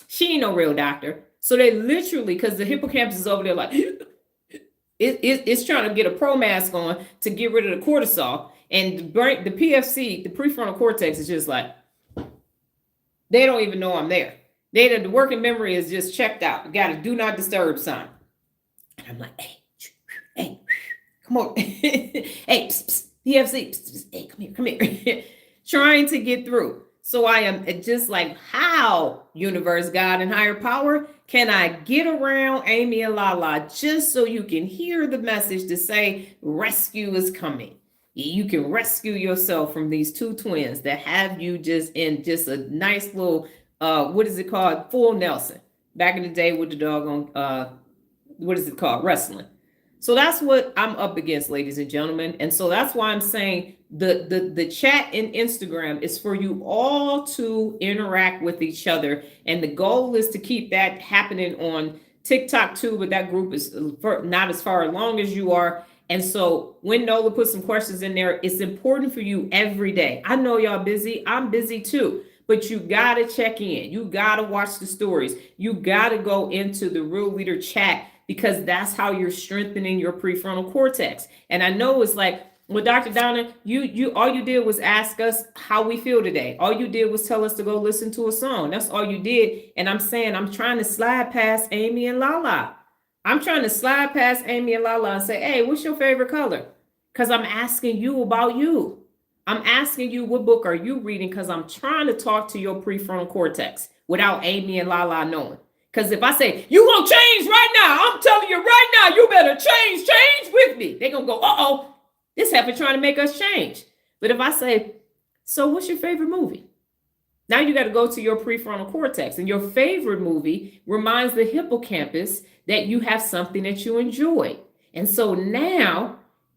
She ain't no real doctor. So they literally, because the hippocampus is over there like, it's trying to get a pro mask on to get rid of the cortisol. And the PFC, the prefrontal cortex, is just like, they don't even know I'm there. The working memory is just checked out. You got a do not disturb sign. And I'm like, hey, come on. Hey, PFC, hey, come here. Trying to get through. So I am just like, how, universe, God, and higher power, can I get around Amy and Lala just so you can hear the message to say rescue is coming? You can rescue yourself from these two twins that have you just in just a nice little, what is it called? Full Nelson. Back in the day with the doggone, what is it called? Wrestling. So that's what I'm up against, ladies and gentlemen. And so that's why I'm saying the chat in Instagram is for you all to interact with each other. And the goal is to keep that happening on TikTok too, but that group is not as far along as you are. And so when Nola put some questions in there, it's important for you every day. I know y'all busy. I'm busy too. But you got to check in. You got to watch the stories. You got to go into the Real Leader chat, because that's how you're strengthening your prefrontal cortex. And I know it's like, well, Dr. Donna, you all you did was ask us how we feel today. All you did was tell us to go listen to a song. That's all you did. And I'm saying, I'm trying to slide past Amy and Lala. I'm trying to slide past Amy and Lala and say, hey, what's your favorite color? Because I'm asking you about you. I'm asking you, what book are you reading? Because I'm trying to talk to your prefrontal cortex without Amy and Lala knowing. Because if I say, you won't change right now, I'm telling you right now, you better change with me. They're going to go, uh-oh, this happened trying to make us change. But if I say, so what's your favorite movie? Now you got to go to your prefrontal cortex. And your favorite movie reminds the hippocampus that you have something that you enjoy. And so now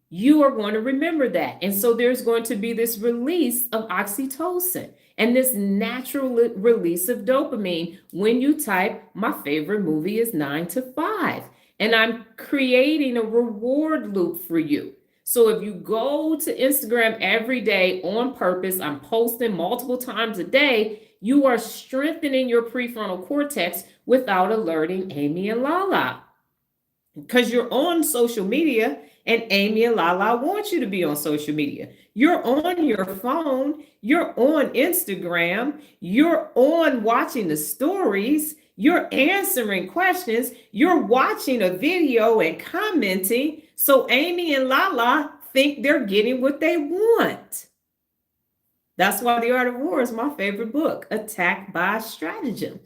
you are going to remember that. And so there's going to be this release of oxytocin and this natural release of dopamine when you type, my favorite movie is 9 to 5. And I'm creating a reward loop for you. So if you go to Instagram every day on purpose, I'm posting multiple times a day, you are strengthening your prefrontal cortex without alerting Amy and Lala. Because you're on social media and Amy and Lala want you to be on social media. You're on your phone, you're on Instagram, you're on watching the stories, you're answering questions, you're watching a video and commenting. So Amy and Lala think they're getting what they want. That's why The Art of War is my favorite book, Attack by Stratagem.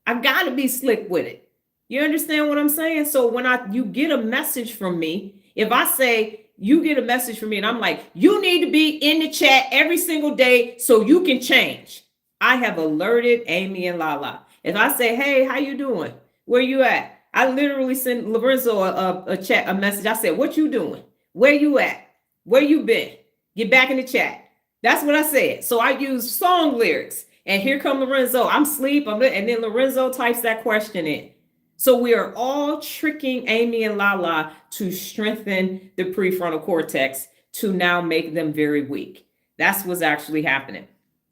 I gotta be slick with it. You understand what I'm saying? So when you get a message from me, if I say you get a message from me and I'm like, you need to be in the chat every single day so you can change, I have alerted Amy and Lala. If I say, hey, how you doing? Where you at? I literally sent Lorenzo a message. I said, what you doing? Where you at? Where you been? Get back in the chat. That's what I said. So I use song lyrics. And here come Lorenzo. I'm asleep. And then Lorenzo types that question in. So we are all tricking Amy and Lala to strengthen the prefrontal cortex to now make them very weak. That's what's actually happening.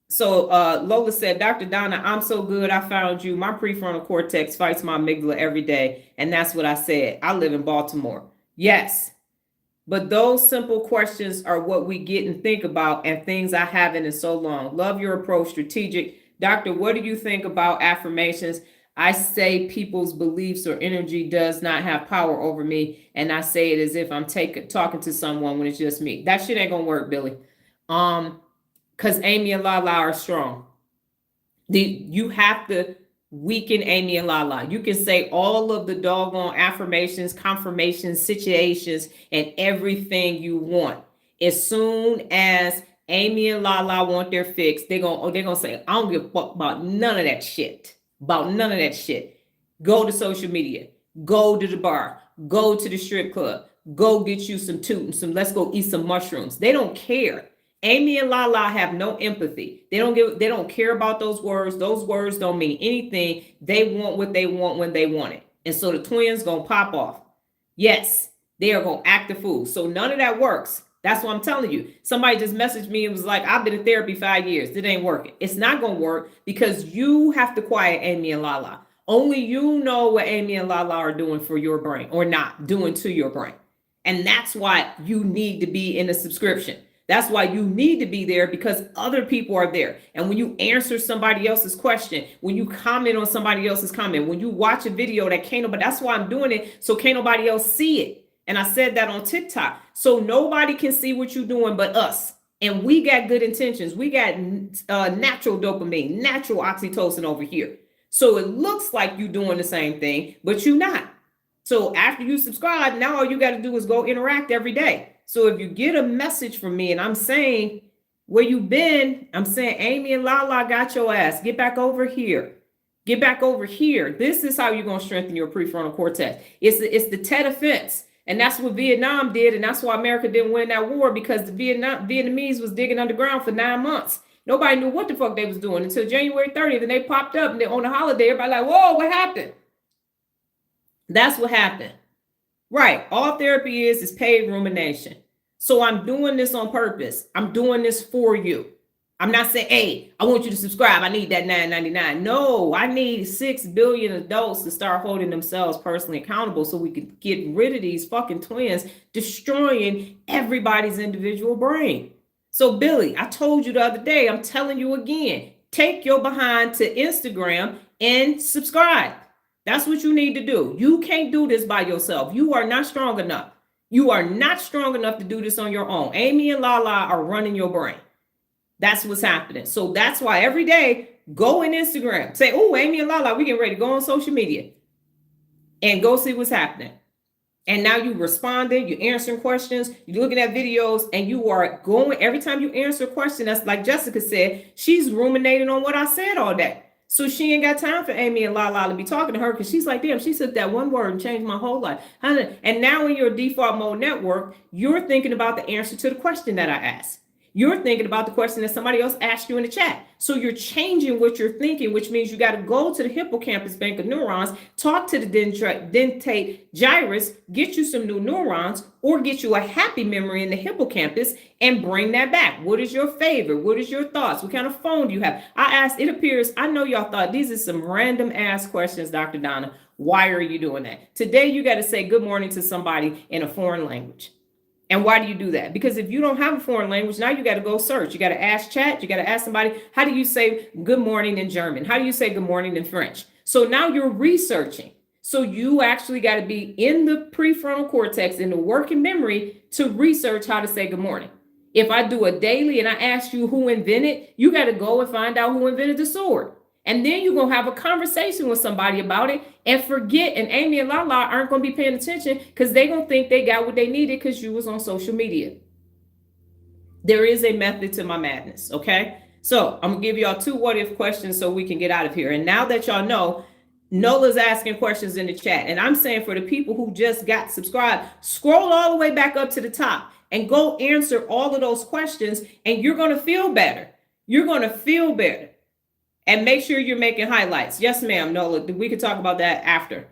So Lola said, Dr. Donna, I'm so good. I found you. My prefrontal cortex fights my amygdala every day. And that's what I said. I live in Baltimore. Yes. But those simple questions are what we get and think about, and things I haven't in so long. Love your approach, strategic. Doctor, what do you think about affirmations? I say people's beliefs or energy does not have power over me, and I say it as if I'm talking to someone when it's just me. That shit ain't gonna work, Billy. Because Amy and Lala are strong. You have to weaken Amy and Lala. You can say all of the doggone affirmations, confirmations, situations, and everything you want. As soon as Amy and Lala want their fix, they're gonna say, I don't give a fuck about none of that shit. About none of that shit. Go to social media. Go to the bar. Go to the strip club. Go get you some tootin', let's go eat some mushrooms. They don't care. Amy and Lala have no empathy. They don't care about those words. Those words don't mean anything. They want what they want when they want it. And so the twins gonna pop off. Yes, they are gonna act a fool. So none of that works. That's what I'm telling you. Somebody just messaged me and was like, I've been in therapy 5 years. It ain't working. It's not gonna work because you have to quiet Amy and Lala. Only you know what Amy and Lala are doing for your brain or not doing to your brain. And that's why you need to be in a subscription. That's why you need to be there, because other people are there. And when you answer somebody else's question, when you comment on somebody else's comment, when you watch a video that can't nobody, that's why I'm doing it, so can't nobody else see it. And I said that on TikTok. So nobody can see what you're doing but us. And we got good intentions. We got natural dopamine, natural oxytocin over here. So it looks like you're doing the same thing, but you're not. So after you subscribe, now all you got to do is go interact every day. So if you get a message from me and I'm saying, where you been? I'm saying, Amy and Lala got your ass. Get back over here. Get back over here. This is how you're going to strengthen your prefrontal cortex. It's the Tet Offense. And that's what Vietnam did. And that's why America didn't win that war, because the Vietnamese was digging underground for 9 months. Nobody knew what the fuck they was doing until January 30th. And they popped up and on the holiday, everybody like, whoa, what happened? That's what happened. Right. All therapy is paid rumination. So I'm doing this on purpose. I'm doing this for you. I'm not saying, hey, I want you to subscribe. I need that $9.99. No, I need 6 billion adults to start holding themselves personally accountable so we can get rid of these fucking twins destroying everybody's individual brain. So Billy, I told you the other day, I'm telling you again, take your behind to Instagram and subscribe. That's what you need to do. You can't do this by yourself. You are not strong enough. You are not strong enough to do this on your own. Amy and Lala are running your brain. That's what's happening. So that's why every day, go in Instagram. Say, oh, Amy and Lala, we getting ready to go on social media. And go see what's happening. And now you responding, you're answering questions, you're looking at videos, and you are going, every time you answer a question, that's like Jessica said, she's ruminating on what I said all day. So she ain't got time for Amy and Lala to be talking to her, because she's like, damn, she said that one word and changed my whole life. And now in your default mode network, you're thinking about the answer to the question that I asked. You're thinking about the question that somebody else asked you in the chat. So you're changing what you're thinking, which means you got to go to the hippocampus bank of neurons, talk to the dentate gyrus, get you some new neurons, or get you a happy memory in the hippocampus and bring that back. What is your favorite? What is your thoughts? What kind of phone do you have? I asked, it appears, I know y'all thought these are some random ass questions, Dr. Donna. Why are you doing that? Today, you got to say good morning to somebody in a foreign language. And why do you do that? Because if you don't have a foreign language, now you got to go search. You got to ask chat. You got to ask somebody, how do you say good morning in German? How do you say good morning in French? So now you're researching. So you actually got to be in the prefrontal cortex, in the working memory, to research how to say good morning. If I do a daily and I ask you who invented, you got to go and find out who invented the sword. And then you're going to have a conversation with somebody about it and forget. And Amy and Lala aren't going to be paying attention because they're going to think they got what they needed because you was on social media. There is a method to my madness, okay? So I'm going to give y'all 2 what-if questions so we can get out of here. And now that y'all know, Nola's asking questions in the chat. And I'm saying for the people who just got subscribed, scroll all the way back up to the top and go answer all of those questions, and you're going to feel better. You're going to feel better. And make sure you're making highlights. Yes, ma'am. Nola, we can talk about that after.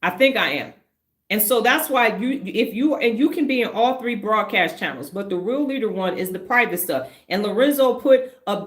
I think I am. And so that's why you can be in all 3 broadcast channels, but the real leader one is the private stuff. And Lorenzo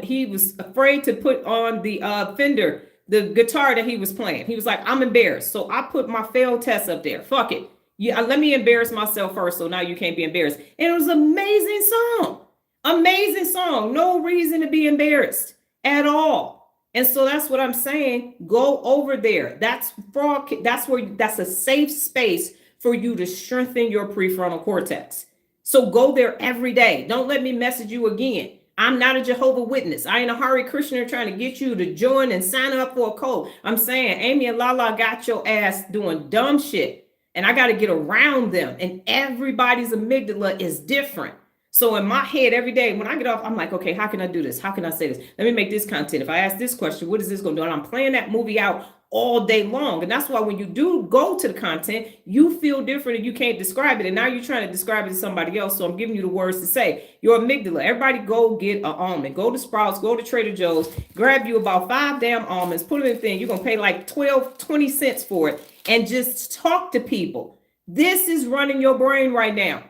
he was afraid to put on the Fender, the guitar that he was playing. He was like, I'm embarrassed. So I put my failed test up there. Fuck it. Yeah, let me embarrass myself first. So now you can't be embarrassed. And it was an amazing song. Amazing song. No reason to be embarrassed at all. And so that's what I'm saying. Go over there. That's a safe space for you to strengthen your prefrontal cortex. So go there every day. Don't let me message you again. I'm not a Jehovah's Witness. I ain't a Hare Krishna trying to get you to join and sign up for a cult. I'm saying Amy and Lala got your ass doing dumb shit. And I got to get around them. And everybody's amygdala is different. So in my head every day, when I get off, I'm like, okay, how can I do this? How can I say this? Let me make this content. If I ask this question, what is this going to do? And I'm playing that movie out all day long. And that's why when you do go to the content, you feel different and you can't describe it. And now you're trying to describe it to somebody else. So I'm giving you the words to say. Your amygdala. Everybody go get an almond. Go to Sprouts. Go to Trader Joe's. Grab you about 5 damn almonds. Put them in the thing. You're going to pay like 20 cents for it. And just talk to people. This is running your brain right now.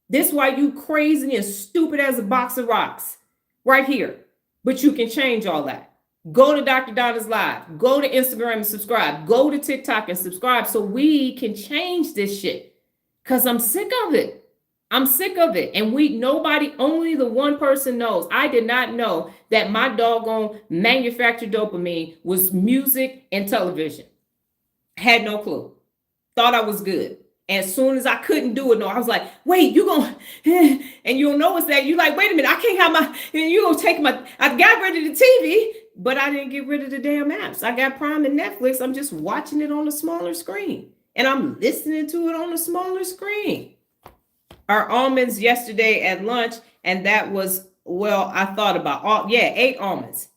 This is why you crazy and stupid as a box of rocks right here. But you can change all that. Go to Dr. Donna's Live. Go to Instagram and subscribe. Go to TikTok and subscribe so we can change this shit. Because I'm sick of it. I'm sick of it. And only the one person knows. I did not know that my doggone manufactured dopamine was music and television. Had no clue. Thought I was good. And as soon as I couldn't do it, no, I was like, wait, you going, and you'll notice that you're like, wait a minute, I can't have and you're going to take I got rid of the TV, but I didn't get rid of the damn apps. I got Prime and Netflix. I'm just watching it on a smaller screen and I'm listening to it on a smaller screen. Our almonds yesterday at lunch, and that was, well, I thought about, 8 almonds.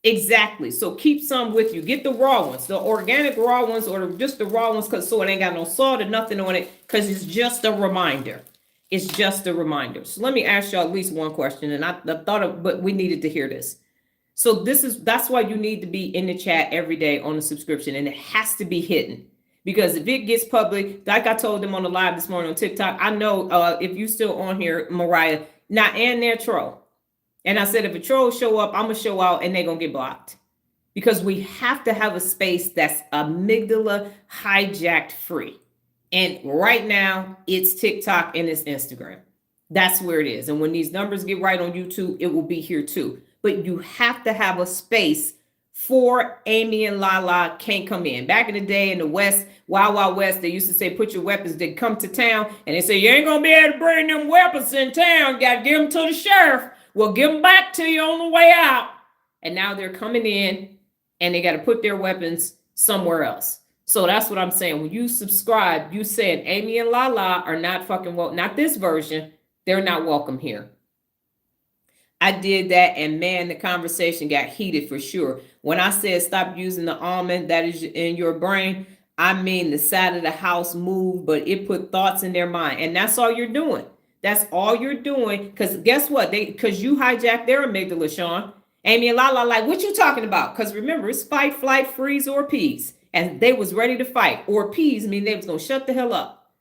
Exactly. So keep some with you. Get the raw ones, the organic raw ones, or just the raw ones, so it ain't got no salt or nothing on it, because it's just a reminder. It's just a reminder. So let me ask y'all at least one question, and I thought but we needed to hear this. So that's why you need to be in the chat every day on the subscription, and it has to be hidden. Because if it gets public, like I told them on the live this morning on TikTok, I know if you still on here, Mariah, not and their troll. And I said, if a troll show up, I'm going to show out and they're going to get blocked. Because we have to have a space that's amygdala hijacked free. And right now, it's TikTok and it's Instagram. That's where it is. And when these numbers get right on YouTube, it will be here too. But you have to have a space for Amy and Lala can't come in. Back in the day in the West, Wild West, they used to say, put your weapons, they come to town. And they say, you ain't going to be able to bring them weapons in town. Got to give them to the sheriff. We'll give them back to you on the way out. And now they're coming in and they got to put their weapons somewhere else. So that's what I'm saying. When you subscribe, you said Amy and Lala are not fucking welcome. Not this version. They're not welcome here. I did that, and man, the conversation got heated for sure. When I said stop using the almond that is in your brain, I mean the side of the house moved, but it put thoughts in their mind. And that's all you're doing. That's all you're doing. Because guess what? Because you hijacked their amygdala, Sean. Amy and Lala, like, what you talking about? Because remember, it's fight, flight, freeze, or appease. And they was ready to fight. Or appease mean they was going to shut the hell up.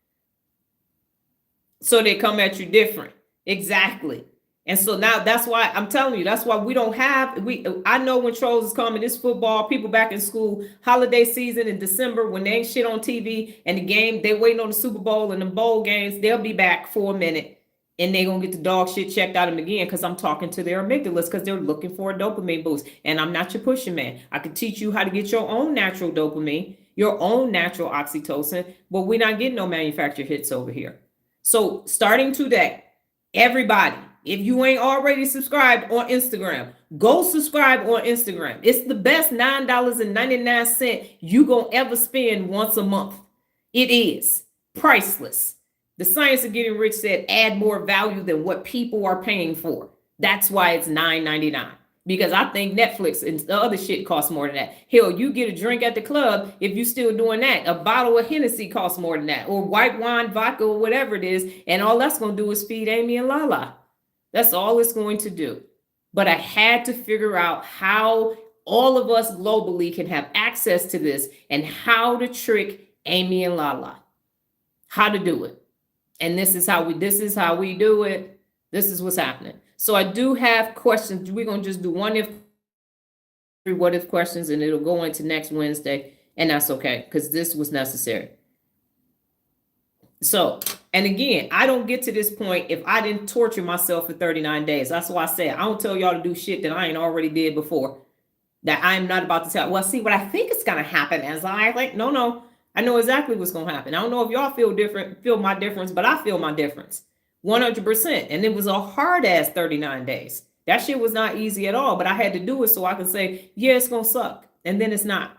So they come at you different. Exactly. And so now that's why I'm telling you, that's why we don't have, I know when trolls is coming, this football, people back in school, holiday season in December, when they ain't shit on TV and the game, they waiting on the Super Bowl and the bowl games, they'll be back for a minute and they gonna get the dog shit checked out of them again because I'm talking to their amygdalas because they're looking for a dopamine boost. And I'm not your pushing man. I can teach you how to get your own natural dopamine, your own natural oxytocin, but we're not getting no manufactured hits over here. So starting today, everybody, if you ain't already subscribed on Instagram, go subscribe on Instagram. It's the best $9.99 you gonna ever spend once a month. It is priceless. The Science of Getting Rich said add more value than what people are paying for. That's why it's $9.99. Because I think Netflix and the other shit costs more than that. Hell, you get a drink at the club if you still doing that. A bottle of Hennessy costs more than that. Or white wine, vodka, or whatever it is. And all that's going to do is feed Amy and Lala. That's all it's going to do. But I had to figure out how all of us globally can have access to this and how to trick Amy and Lala. How to do it. And this is how we do it. This is what's happening. So I do have questions. We're going to just do what if questions, and it'll go into next Wednesday. And that's okay, because this was necessary. So, and again, I don't get to this point if I didn't torture myself for 39 days. That's why I say I don't tell y'all to do shit that I ain't already did before. That I'm not about to tell. Well, see, what I think is going to happen as I like, no. I know exactly what's going to happen. I don't know if y'all feel my difference, but I feel my difference. 100%. And it was a hard ass 39 days. That shit was not easy at all, but I had to do it so I can say, yeah, it's going to suck. And then it's not.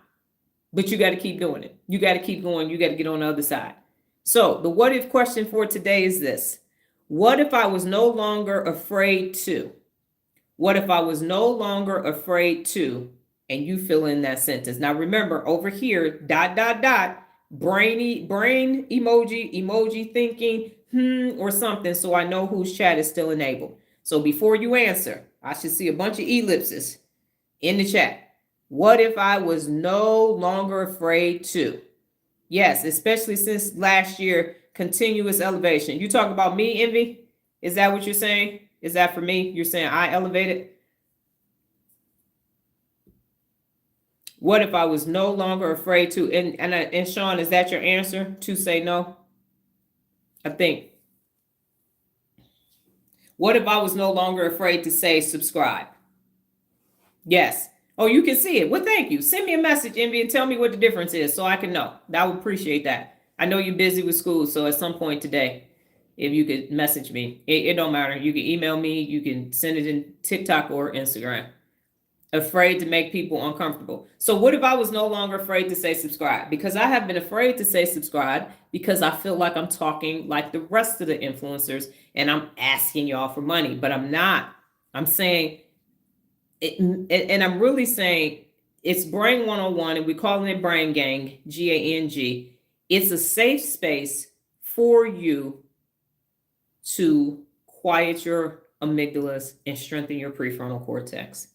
But you got to keep doing it. You got to keep going. You got to get on the other side. So the what if question for today is this. What if I was no longer afraid to? What if I was no longer afraid to? And you fill in that sentence. Now remember over here, ... brain emoji thinking, or something, so I know whose chat is still enabled. So before you answer, I should see a bunch of ellipses in the chat. What if I was no longer afraid to? Yes, especially since last year, continuous elevation. You talk about me, Envy? Is that what you're saying? Is that for me? You're saying I elevated? What if I was no longer afraid to? And Sean, is that your answer to say no? I think. What if I was no longer afraid to say subscribe? Yes. Oh, you can see it. Well, thank you. Send me a message, Envy, and tell me what the difference is so I can know. I would appreciate that. I know you're busy with school, so at some point today, if you could message me, it don't matter. You can email me. You can send it in TikTok or Instagram. Afraid to make people uncomfortable. So what if I was no longer afraid to say subscribe? Because I have been afraid to say subscribe because I feel like I'm talking like the rest of the influencers and I'm asking y'all for money, but I'm not. I'm saying it, and I'm really saying it's Brain 101 and we're calling it Brain Gang, GANG. It's a safe space for you to quiet your amygdalas and strengthen your prefrontal cortex.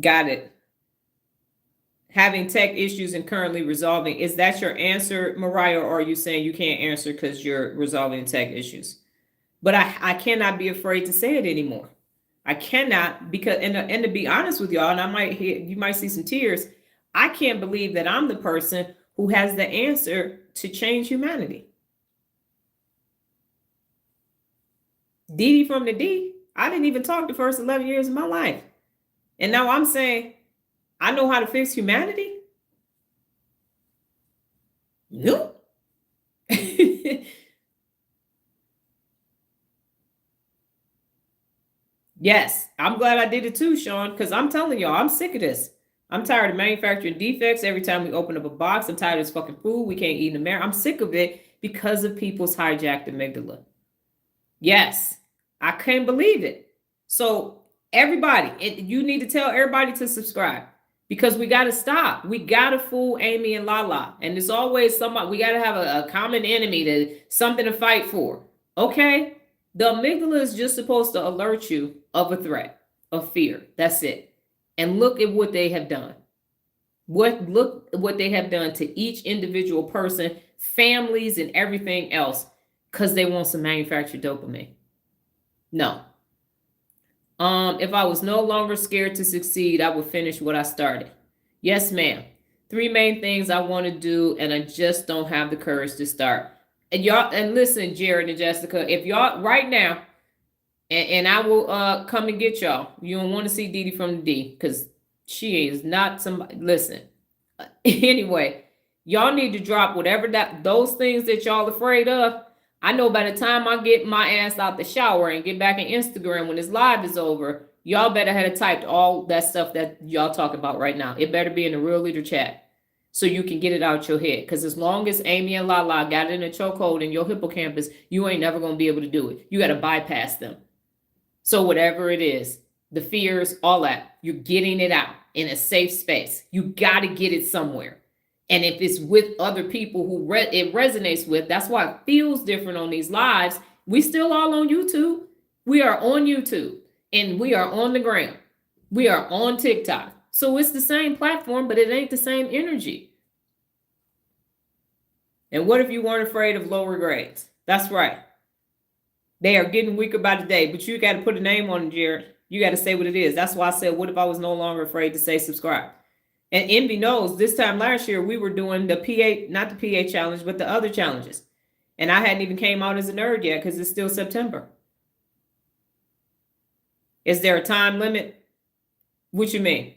Got it. Having tech issues and currently resolving. Is that your answer, Mariah, or are you saying you can't answer because you're resolving tech issues? But I cannot be afraid to say it anymore. I cannot, because and to be honest with y'all, and you might see some tears. I can't believe that I'm the person who has the answer to change humanity. Dee from the D. I didn't even talk the first 11 years of my life. And now I'm saying, I know how to fix humanity? No. Yes, I'm glad I did it too, Sean, because I'm telling y'all, I'm sick of this. I'm tired of manufacturing defects every time we open up a box. I'm tired of this fucking food we can't eat in America. I'm sick of it because of people's hijacked amygdala. Yes, I can't believe it. So everybody, you need to tell everybody to subscribe. because we got to stop. We got to fool Amy and Lala. And there's always somebody, we got to have a common enemy, something to fight for. Okay? The amygdala is just supposed to alert you of a threat, of fear. That's it. And look at what they have done. Look what they have done to each individual person, families, and everything else, because they want some manufactured dopamine. No. If I was no longer scared to succeed, I would finish what I started. Yes, ma'am. 3 main things I want to do, and I just don't have the courage to start. And y'all, and listen, Jared and Jessica, if y'all right now, and I will come and get y'all. You don't want to see Dee Dee from the D, because she is not somebody. Listen. Anyway, y'all need to drop whatever those things that y'all afraid of. I know by the time I get my ass out the shower and get back in Instagram when this live is over, y'all better have typed all that stuff that y'all talking about right now. It better be in the Real Leader chat so you can get it out your head. Because as long as Amy and Lala got it in a chokehold in your hippocampus, you ain't never going to be able to do it. You got to bypass them. So whatever it is, the fears, all that, you're getting it out in a safe space. You got to get it somewhere. And if it's with other people who it resonates with, that's why it feels different on these lives. We still all on YouTube. We are on YouTube and we are on the gram. We are on TikTok. So it's the same platform, but it ain't the same energy. And what if you weren't afraid of lower grades? That's right. They are getting weaker by the day, but you got to put a name on it, Jared. You got to say what it is. That's why I said, what if I was no longer afraid to say subscribe? And Envy knows this time last year, we were doing the PA, not the PA challenge, but the other challenges. And I hadn't even came out as a nerd yet because it's still September. Is there a time limit? What you mean?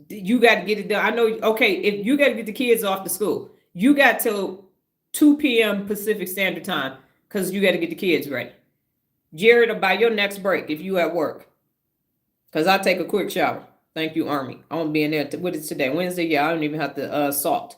You got to get it done. I know, okay, if you got to get the kids off to school, you got till 2 p.m. Pacific Standard Time because you got to get the kids ready. Jared, by your next break, if you at work, because I take a quick shower. Thank you, Army. I won't be in there. What is today? Wednesday? Yeah, I don't even have to salt.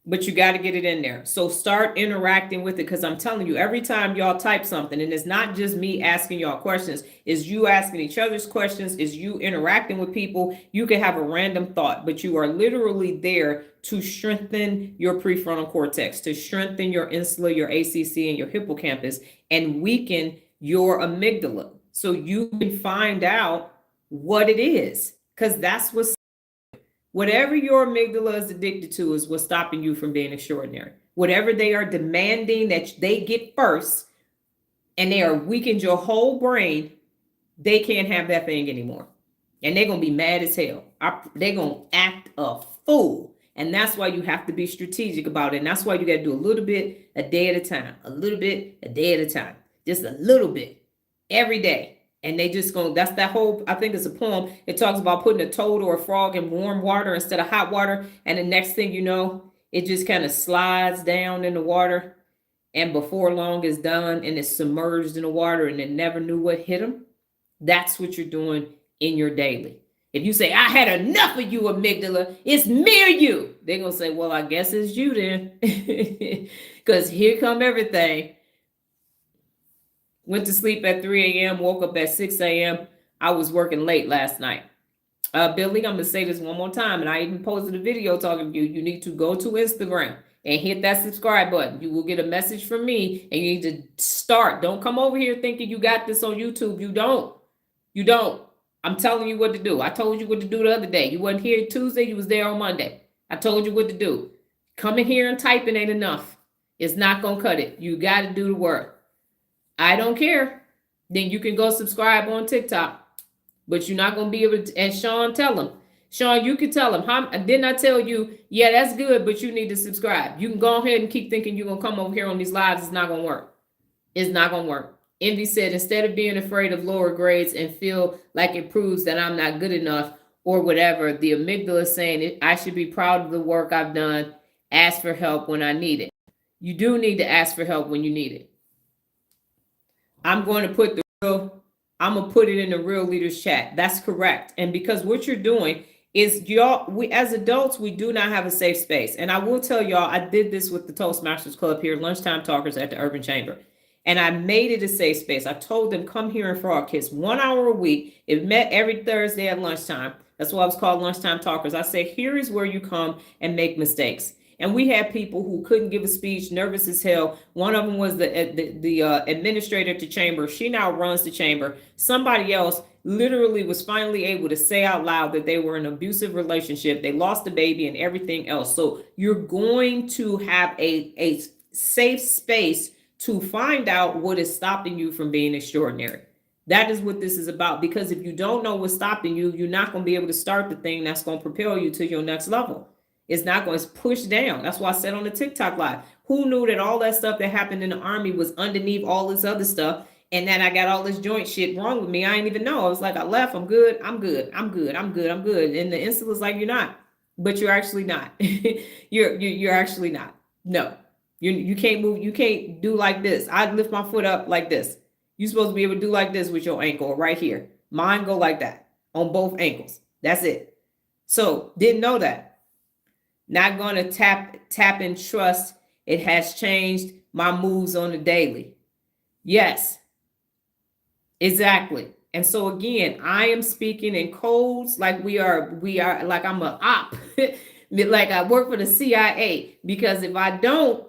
But you got to get it in there. So start interacting with it, because I'm telling you, every time y'all type something, and it's not just me asking y'all questions, it's you asking each other's questions, it's you interacting with people. You can have a random thought, but you are literally there to strengthen your prefrontal cortex, to strengthen your insula, your ACC, and your hippocampus, and weaken your amygdala. So you can find out what it is, because that's whatever your amygdala is addicted to is what's stopping you from being extraordinary. Whatever they are demanding that they get first, and they are weakened your whole brain, they can't have that thing anymore. And they're going to be mad as hell. They're going to act a fool. And that's why you have to be strategic about it. And that's why you got to do a little bit a day at a time, a little bit a day at a time, just a little bit every day. And they just go, that's that whole, I think it's a poem. It talks about putting a toad or a frog in warm water instead of hot water. And the next thing you know, it just kind of slides down in the water. And before long it's done and it's submerged in the water and it never knew what hit them. That's what you're doing in your daily. If you say, I had enough of you, amygdala, it's me or you. They're going to say, well, I guess it's you then. Because here come everything. Went to sleep at 3 a.m., woke up at 6 a.m. I was working late last night. Billy, I'm going to say this one more time, and I even posted a video talking to you. You need to go to Instagram and hit that subscribe button. You will get a message from me, and you need to start. Don't come over here thinking you got this on YouTube. You don't. You don't. I'm telling you what to do. I told you what to do the other day. You wasn't here Tuesday. You was there on Monday. I told you what to do. Coming here and typing ain't enough. It's not going to cut it. You got to do the work. I don't care. Then you can go subscribe on TikTok. But you're not going to be able to. And Sean, tell him. Sean, you can tell him. Didn't I tell you, yeah, that's good, but you need to subscribe. You can go ahead and keep thinking you're going to come over here on these lives. It's not going to work. It's not going to work. Envy said, instead of being afraid of lower grades and feel like it proves that I'm not good enough or whatever, the amygdala is saying I should be proud of the work I've done. Ask for help when I need it. You do need to ask for help when you need it. I'm going to put it in the Real Leaders chat. That's correct. And because what you're doing is we as adults, we do not have a safe space. And I will tell y'all, I did this with the Toastmasters Club here, Lunchtime Talkers at the Urban Chamber. And I made it a safe space. I told them, come here and Frog Kiss 1 hour a week. It met every Thursday at lunchtime. That's why I was called Lunchtime Talkers. I say, here is where you come and make mistakes. And we had people who couldn't give a speech, nervous as hell. One of them was the administrator to chamber. She now runs the chamber. Somebody else literally was finally able to say out loud that they were in an abusive relationship. They lost the baby and everything else. So you're going to have a safe space to find out what is stopping you from being extraordinary. That is what this is about. Because if you don't know what's stopping you, you're not going to be able to start the thing that's going to propel you to your next level. It's not going to push down. That's why I said on the TikTok live, who knew that all that stuff that happened in the army was underneath all this other stuff? And then I got all this joint shit wrong with me. I didn't even know. I was like, I left. I'm good. I'm good. I'm good. I'm good. I'm good. And the instant was like, you're not, but you're actually not. you're actually not. No, you can't move. You can't do like this. I lift my foot up like this. You're supposed to be able to do like this with your ankle right here. Mine go like that on both ankles. That's it. So didn't know that. Not going to tap and trust. It has changed my moves on the daily. Yes, exactly. And so again, I am speaking in codes like we are like I'm an op, like I work for the CIA. Because if I don't,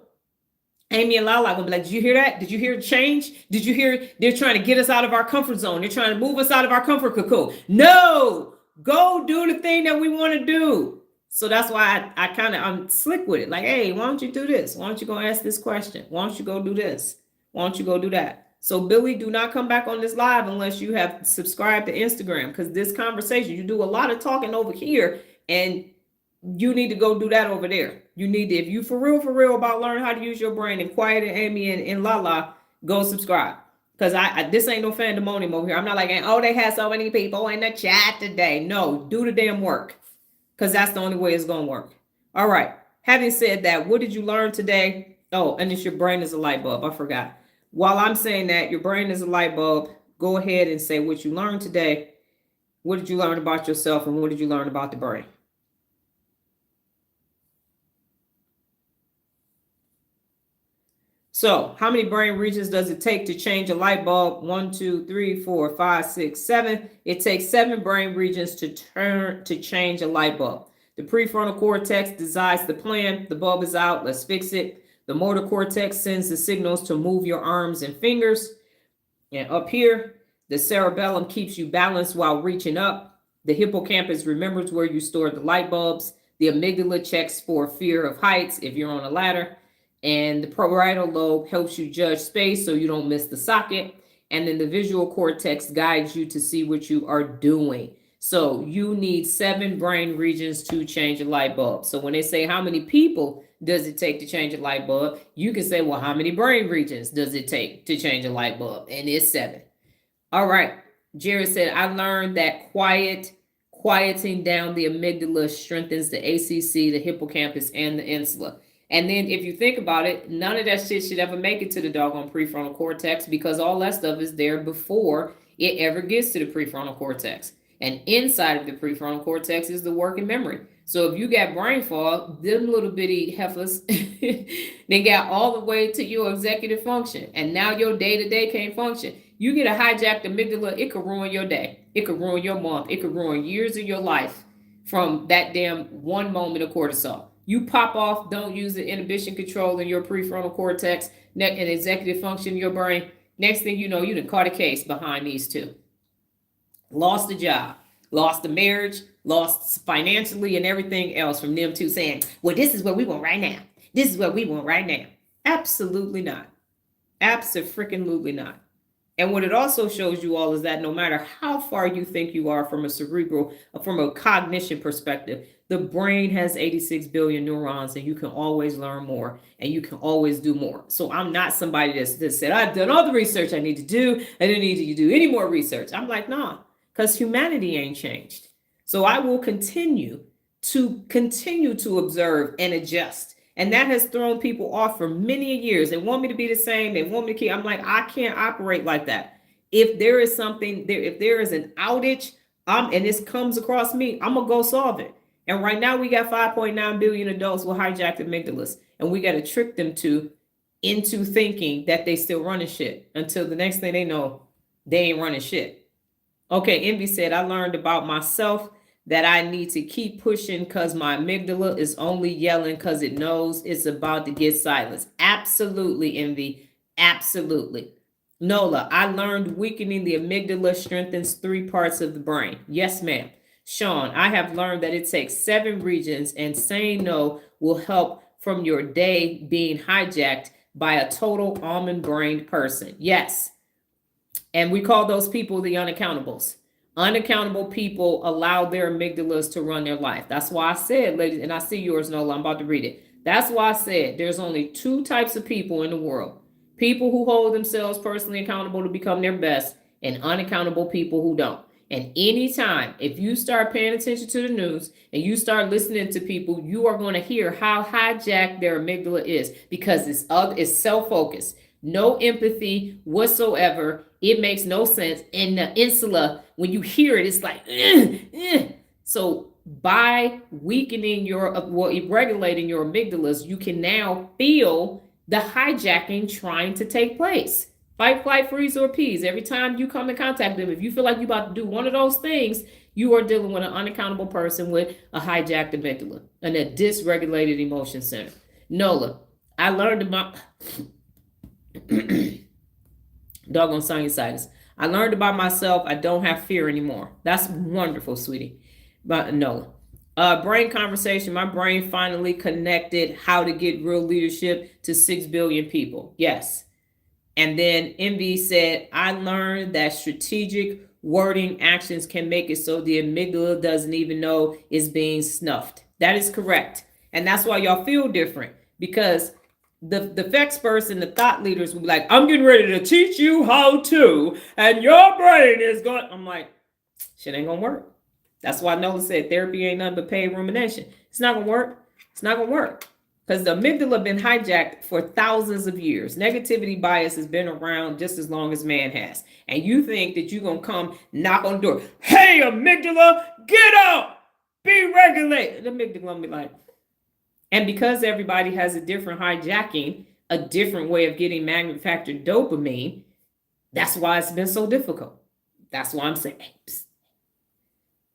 Amy and Lala gonna be like, did you hear that? Did you hear the change? Did you hear they're trying to get us out of our comfort zone? They're trying to move us out of our comfort cocoon. No, go do the thing that we want to do. So that's why I'm slick with it. Like, hey, why don't you do this? Why don't you go ask this question? Why don't you go do this? Why don't you go do that? So Billy, do not come back on this live unless you have subscribed to Instagram, because this conversation, you do a lot of talking over here and you need to go do that over there. You need to, if you for real about learning how to use your brain, and Quiet and Amy and Lala, go subscribe. Because I this ain't no pandemonium over here. I'm not like, oh, they had so many people in the chat today. No, do the damn work. Because that's the only way it's going to work. All right. Having said that, what did you learn today? Oh, and it's your brain is a light bulb. I forgot. While I'm saying that your brain is a light bulb, go ahead and say what you learned today. What did you learn about yourself, and what did you learn about the brain? So how many brain regions does it take to change a light bulb? 1, 2, 3, 4, 5, 6, 7. It takes 7 brain regions to change a light bulb. The prefrontal cortex decides the plan. The bulb is out. Let's fix it. The motor cortex sends the signals to move your arms and fingers. And up here, the cerebellum keeps you balanced while reaching up. The hippocampus remembers where you stored the light bulbs. The amygdala checks for fear of heights if you're on a ladder. And the parietal lobe helps you judge space so you don't miss the socket. And then the visual cortex guides you to see what you are doing. So you need 7 brain regions to change a light bulb. So when they say how many people does it take to change a light bulb, you can say, well, how many brain regions does it take to change a light bulb? And it's 7. All right. Jared said, I learned that quieting down the amygdala strengthens the ACC, the hippocampus, and the insula. And then if you think about it, none of that shit should ever make it to the doggone prefrontal cortex, because all that stuff is there before it ever gets to the prefrontal cortex. And inside of the prefrontal cortex is the working memory. So if you got brain fog, them little bitty heifers, they got all the way to your executive function. And now your day-to-day can't function. You get a hijacked amygdala, it could ruin your day. It could ruin your month. It could ruin years of your life from that damn one moment of cortisol. You pop off, don't use the inhibition control in your prefrontal cortex and executive function in your brain. Next thing you know, you done caught a case behind these two. Lost the job, lost the marriage, lost financially and everything else from them two saying, well, this is what we want right now. This is what we want right now. Absolutely not. Abso-freaking-lutely not. And what it also shows you all is that no matter how far you think you are from a cognition perspective, the brain has 86 billion neurons, and you can always learn more, and you can always do more. So I'm not somebody that said, I've done all the research I need to do. I don't need to do any more research. I'm like, nah, because humanity ain't changed. So I will continue to observe and adjust. And that has thrown people off for many years. They want me to be the same. They want me to keep. I'm like, I can't operate like that. If there is something there, if there is an outage, and this comes across me, I'm gonna go solve it. And right now we got 5.9 billion adults with hijacked amygdalas, and we got to trick them into thinking that they still running shit until the next thing they know, they ain't running shit. Okay, Envy said, I learned about myself that I need to keep pushing because my amygdala is only yelling because it knows it's about to get silenced. Absolutely, Envy. Absolutely. Nola, I learned weakening the amygdala strengthens 3 parts of the brain. Yes, ma'am. Sean, I have learned that it takes 7 regions, and saying no will help from your day being hijacked by a total almond-brained person. Yes. And we call those people the unaccountables. Unaccountable people allow their amygdalas to run their life. That's why I said, ladies, and I see yours, Nola, I'm about to read it. That's why I said there's only 2 types of people in the world. People who hold themselves personally accountable to become their best, and unaccountable people who don't. And anytime, if you start paying attention to the news and you start listening to people, you are going to hear how hijacked their amygdala is, because it's self-focused, no empathy whatsoever. It makes no sense. And the insula, when you hear it, it's like, So by weakening regulating your amygdalas, you can now feel the hijacking trying to take place. Fight, flight, freeze, or appease. Every time you come in contact with them, if you feel like you're about to do one of those things, you are dealing with an unaccountable person with a hijacked amygdala and a dysregulated emotion center. Nola, I learned about doggone sinusitis. I learned about myself. I don't have fear anymore. That's wonderful, sweetie. But Nola. Brain conversation. My brain finally connected how to get real leadership to 6 billion people. Yes. And then MV said, I learned that strategic wording actions can make it so the amygdala doesn't even know it's being snuffed. That is correct. And that's why y'all feel different, because the experts and the thought leaders will be like, I'm getting ready to teach you how to, and your brain is going. I'm like, shit ain't gonna work. That's why Nola said therapy ain't nothing but paid rumination. It's not gonna work. It's not gonna work. Because the amygdala been hijacked for thousands of years. Negativity bias has been around just as long as man has. And you think that you're going to come knock on the door. Hey, amygdala, get out. Be regulated. The amygdala will be like. And because everybody has a different hijacking, a different way of getting manufactured dopamine, that's why it's been so difficult. That's why I'm saying, hey, psst,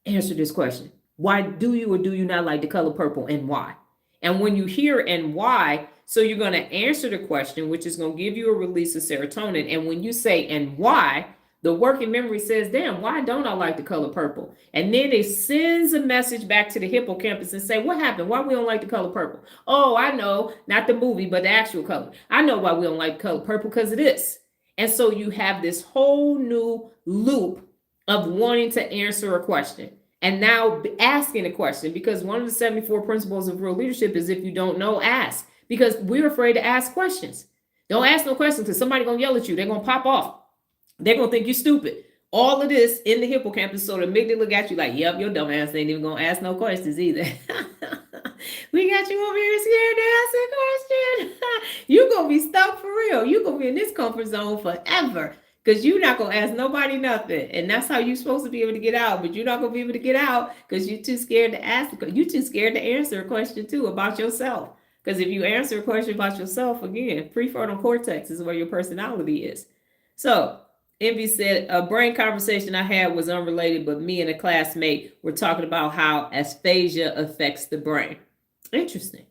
answer this question. Why do you or do you not like the color purple, and why? And when you hear and why, so you're going to answer the question, which is going to give you a release of serotonin. And when you say and why, the working memory says, damn, why don't I like the color purple? And then it sends a message back to the hippocampus and say, what happened? Why we don't like the color purple? Oh, I know, not the movie, but the actual color. I know why we don't like the color purple, because of this. And so you have this whole new loop of wanting to answer a question. And now asking a question, because one of the 74 principles of real leadership is if you don't know, ask. Because we're afraid to ask questions. Don't ask no questions, because somebody's going to yell at you. They're going to pop off. They're going to think you're stupid. All of this in the hippocampus, so the amygdala got you like, yep, your dumb ass ain't even going to ask no questions either. We got you over here scared to ask a question. You're going to be stuck for real. You're going to be in this comfort zone forever. Because you're not going to ask nobody nothing. And that's how you're supposed to be able to get out. But you're not going to be able to get out because you're too scared to ask. You're too scared to answer a question, too, about yourself. Because if you answer a question about yourself, again, prefrontal cortex is where your personality is. So Envy said, a brain conversation I had was unrelated, but me and a classmate were talking about how aphasia affects the brain. Interesting.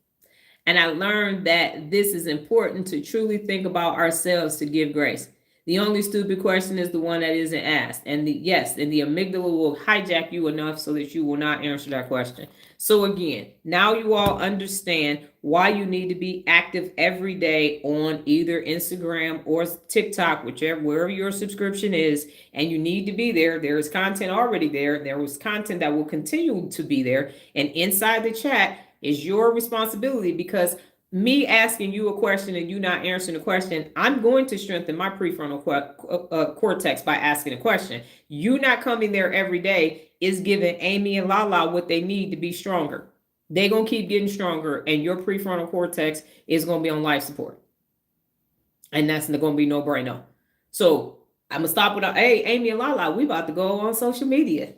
And I learned that this is important to truly think about ourselves to give grace. The only stupid question is the one that isn't asked. And the amygdala will hijack you enough so that you will not answer that question. So again, now you all understand why you need to be active every day on either Instagram or TikTok, wherever your subscription is, and you need to be there. There is content already there. There was content that will continue to be there. And inside the chat is your responsibility, because me asking you a question and you not answering the question, I'm going to strengthen my prefrontal cortex by asking a question. You not coming there every day is giving Amy and Lala what they need to be stronger. They're going to keep getting stronger, and your prefrontal cortex is going to be on life support. And that's going to be no brainer. So I'm going to stop with, hey, Amy and Lala, we about to go on social media.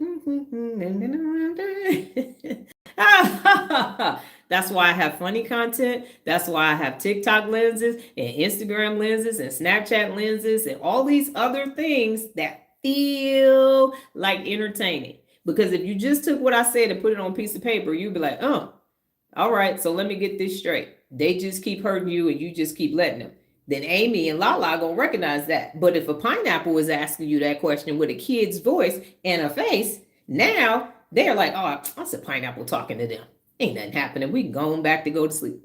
That's why I have funny content. That's why I have TikTok lenses and Instagram lenses and Snapchat lenses and all these other things that feel like entertaining. Because if you just took what I said and put it on a piece of paper, you'd be like, oh, all right, so let me get this straight. They just keep hurting you and you just keep letting them. Then Amy and Lala gonna recognize that. But if a pineapple is asking you that question with a kid's voice and a face, now they're like, oh, that's a pineapple talking to them. Ain't nothing happening. We going back to go to sleep.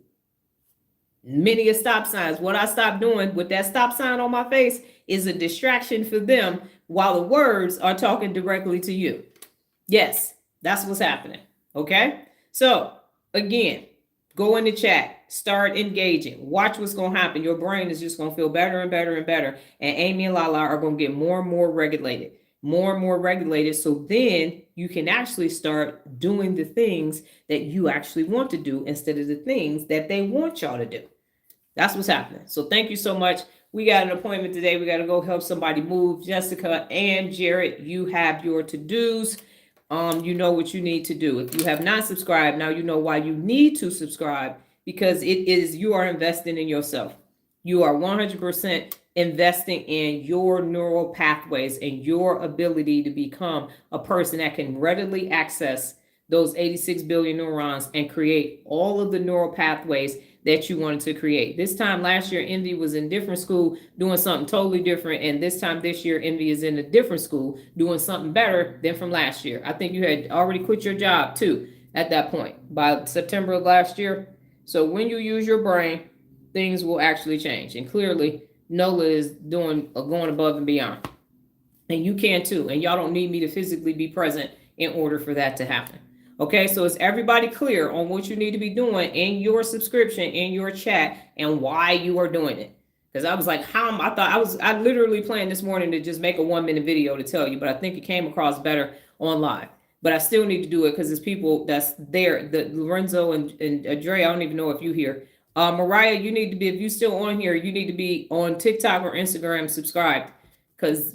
Many a stop signs. What I stopped doing with that stop sign on my face is a distraction for them while the words are talking directly to you. Yes, that's what's happening. Okay. So again, go in the chat, start engaging, watch what's going to happen. Your brain is just going to feel better and better and better. And Amy and Lala are going to get more and more regulated, So then you can actually start doing the things that you actually want to do instead of the things that they want y'all to do. That's what's happening. So thank you so much. We got an appointment today. We got to go help somebody move. Jessica and Jared, you have your to-dos. You know what you need to do. If you have not subscribed, now you know why you need to subscribe, because you are investing in yourself. You are 100% investing in your neural pathways and your ability to become a person that can readily access those 86 billion neurons and create all of the neural pathways that you wanted to create. This time last year, Envy was in different school doing something totally different. And this time this year, Envy is in a different school doing something better than from last year. I think you had already quit your job too at that point by September of last year. So when you use your brain, things will actually change. And clearly, Nola is going above and beyond. And you can too. And y'all don't need me to physically be present in order for that to happen. Okay, so is everybody clear on what you need to be doing in your subscription, in your chat, and why you are doing it? Because I was like, I literally planned this morning to just make a 1-minute video to tell you, but I think it came across better on live. But I still need to do it because there's people that's there. The Lorenzo and Dre, I don't even know if you here. Mariah, you need to be, if you're still on here, you need to be on TikTok or Instagram subscribed. Because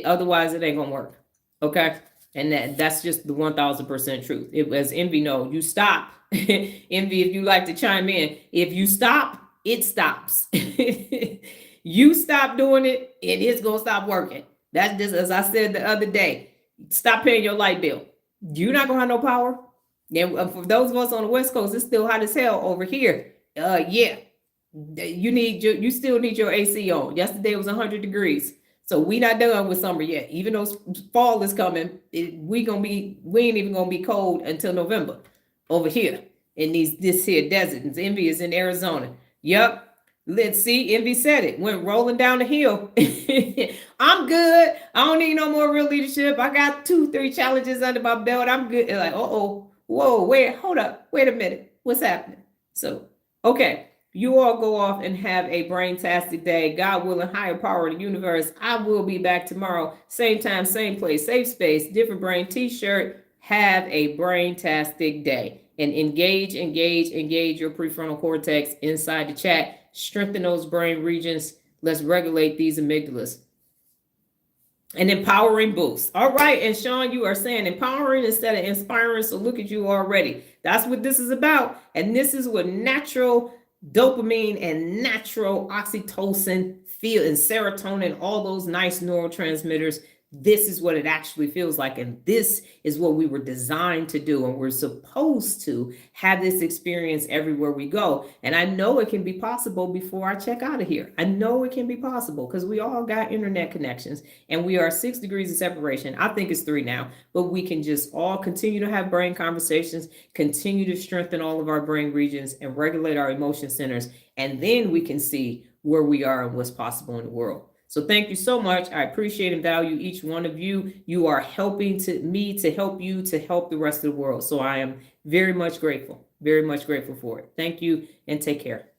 otherwise it ain't gonna work. Okay. And that's just the 1000% truth. As Envy know, you stop. Envy, if you like to chime in, if you stop, it stops. You stop doing it, and it's gonna stop working. That's just as I said the other day. Stop paying your light bill. You're not gonna have no power. And for those of us on the West Coast, it's still hot as hell over here. You still need your AC on. Yesterday it was 100 degrees. So we not done with summer yet. Even though fall is coming, we ain't even gonna be cold until November over here in this here desert. And Envy is in Arizona. Yep. Let's see. Envy said it. Went rolling down the hill. I'm good. I don't need no more real leadership. I got 2-3 challenges under my belt. I'm good. And like, whoa, hold up. Wait a minute. What's happening? So, okay. You all go off and have a brain-tastic day. God willing, higher power of the universe. I will be back tomorrow. Same time, same place, safe space, different brain t-shirt. Have a brain-tastic day. And engage your prefrontal cortex inside the chat. Strengthen those brain regions. Let's regulate these amygdalas. An empowering boost. All right. And Sean, you are saying empowering instead of inspiring. So look at you already. That's what this is about. And this is what natural dopamine and natural oxytocin feel, and serotonin, all those nice neurotransmitters. This is what it actually feels like. And this is what we were designed to do. And we're supposed to have this experience everywhere we go. And I know it can be possible before I check out of here. I know it can be possible because we all got internet connections and we are 6 degrees of separation. I think it's 3 now, but we can just all continue to have brain conversations, continue to strengthen all of our brain regions and regulate our emotion centers. And then we can see where we are and what's possible in the world. So thank you so much. I appreciate and value each one of you. You are helping me to help you to help the rest of the world. So I am very much grateful for it. Thank you and take care.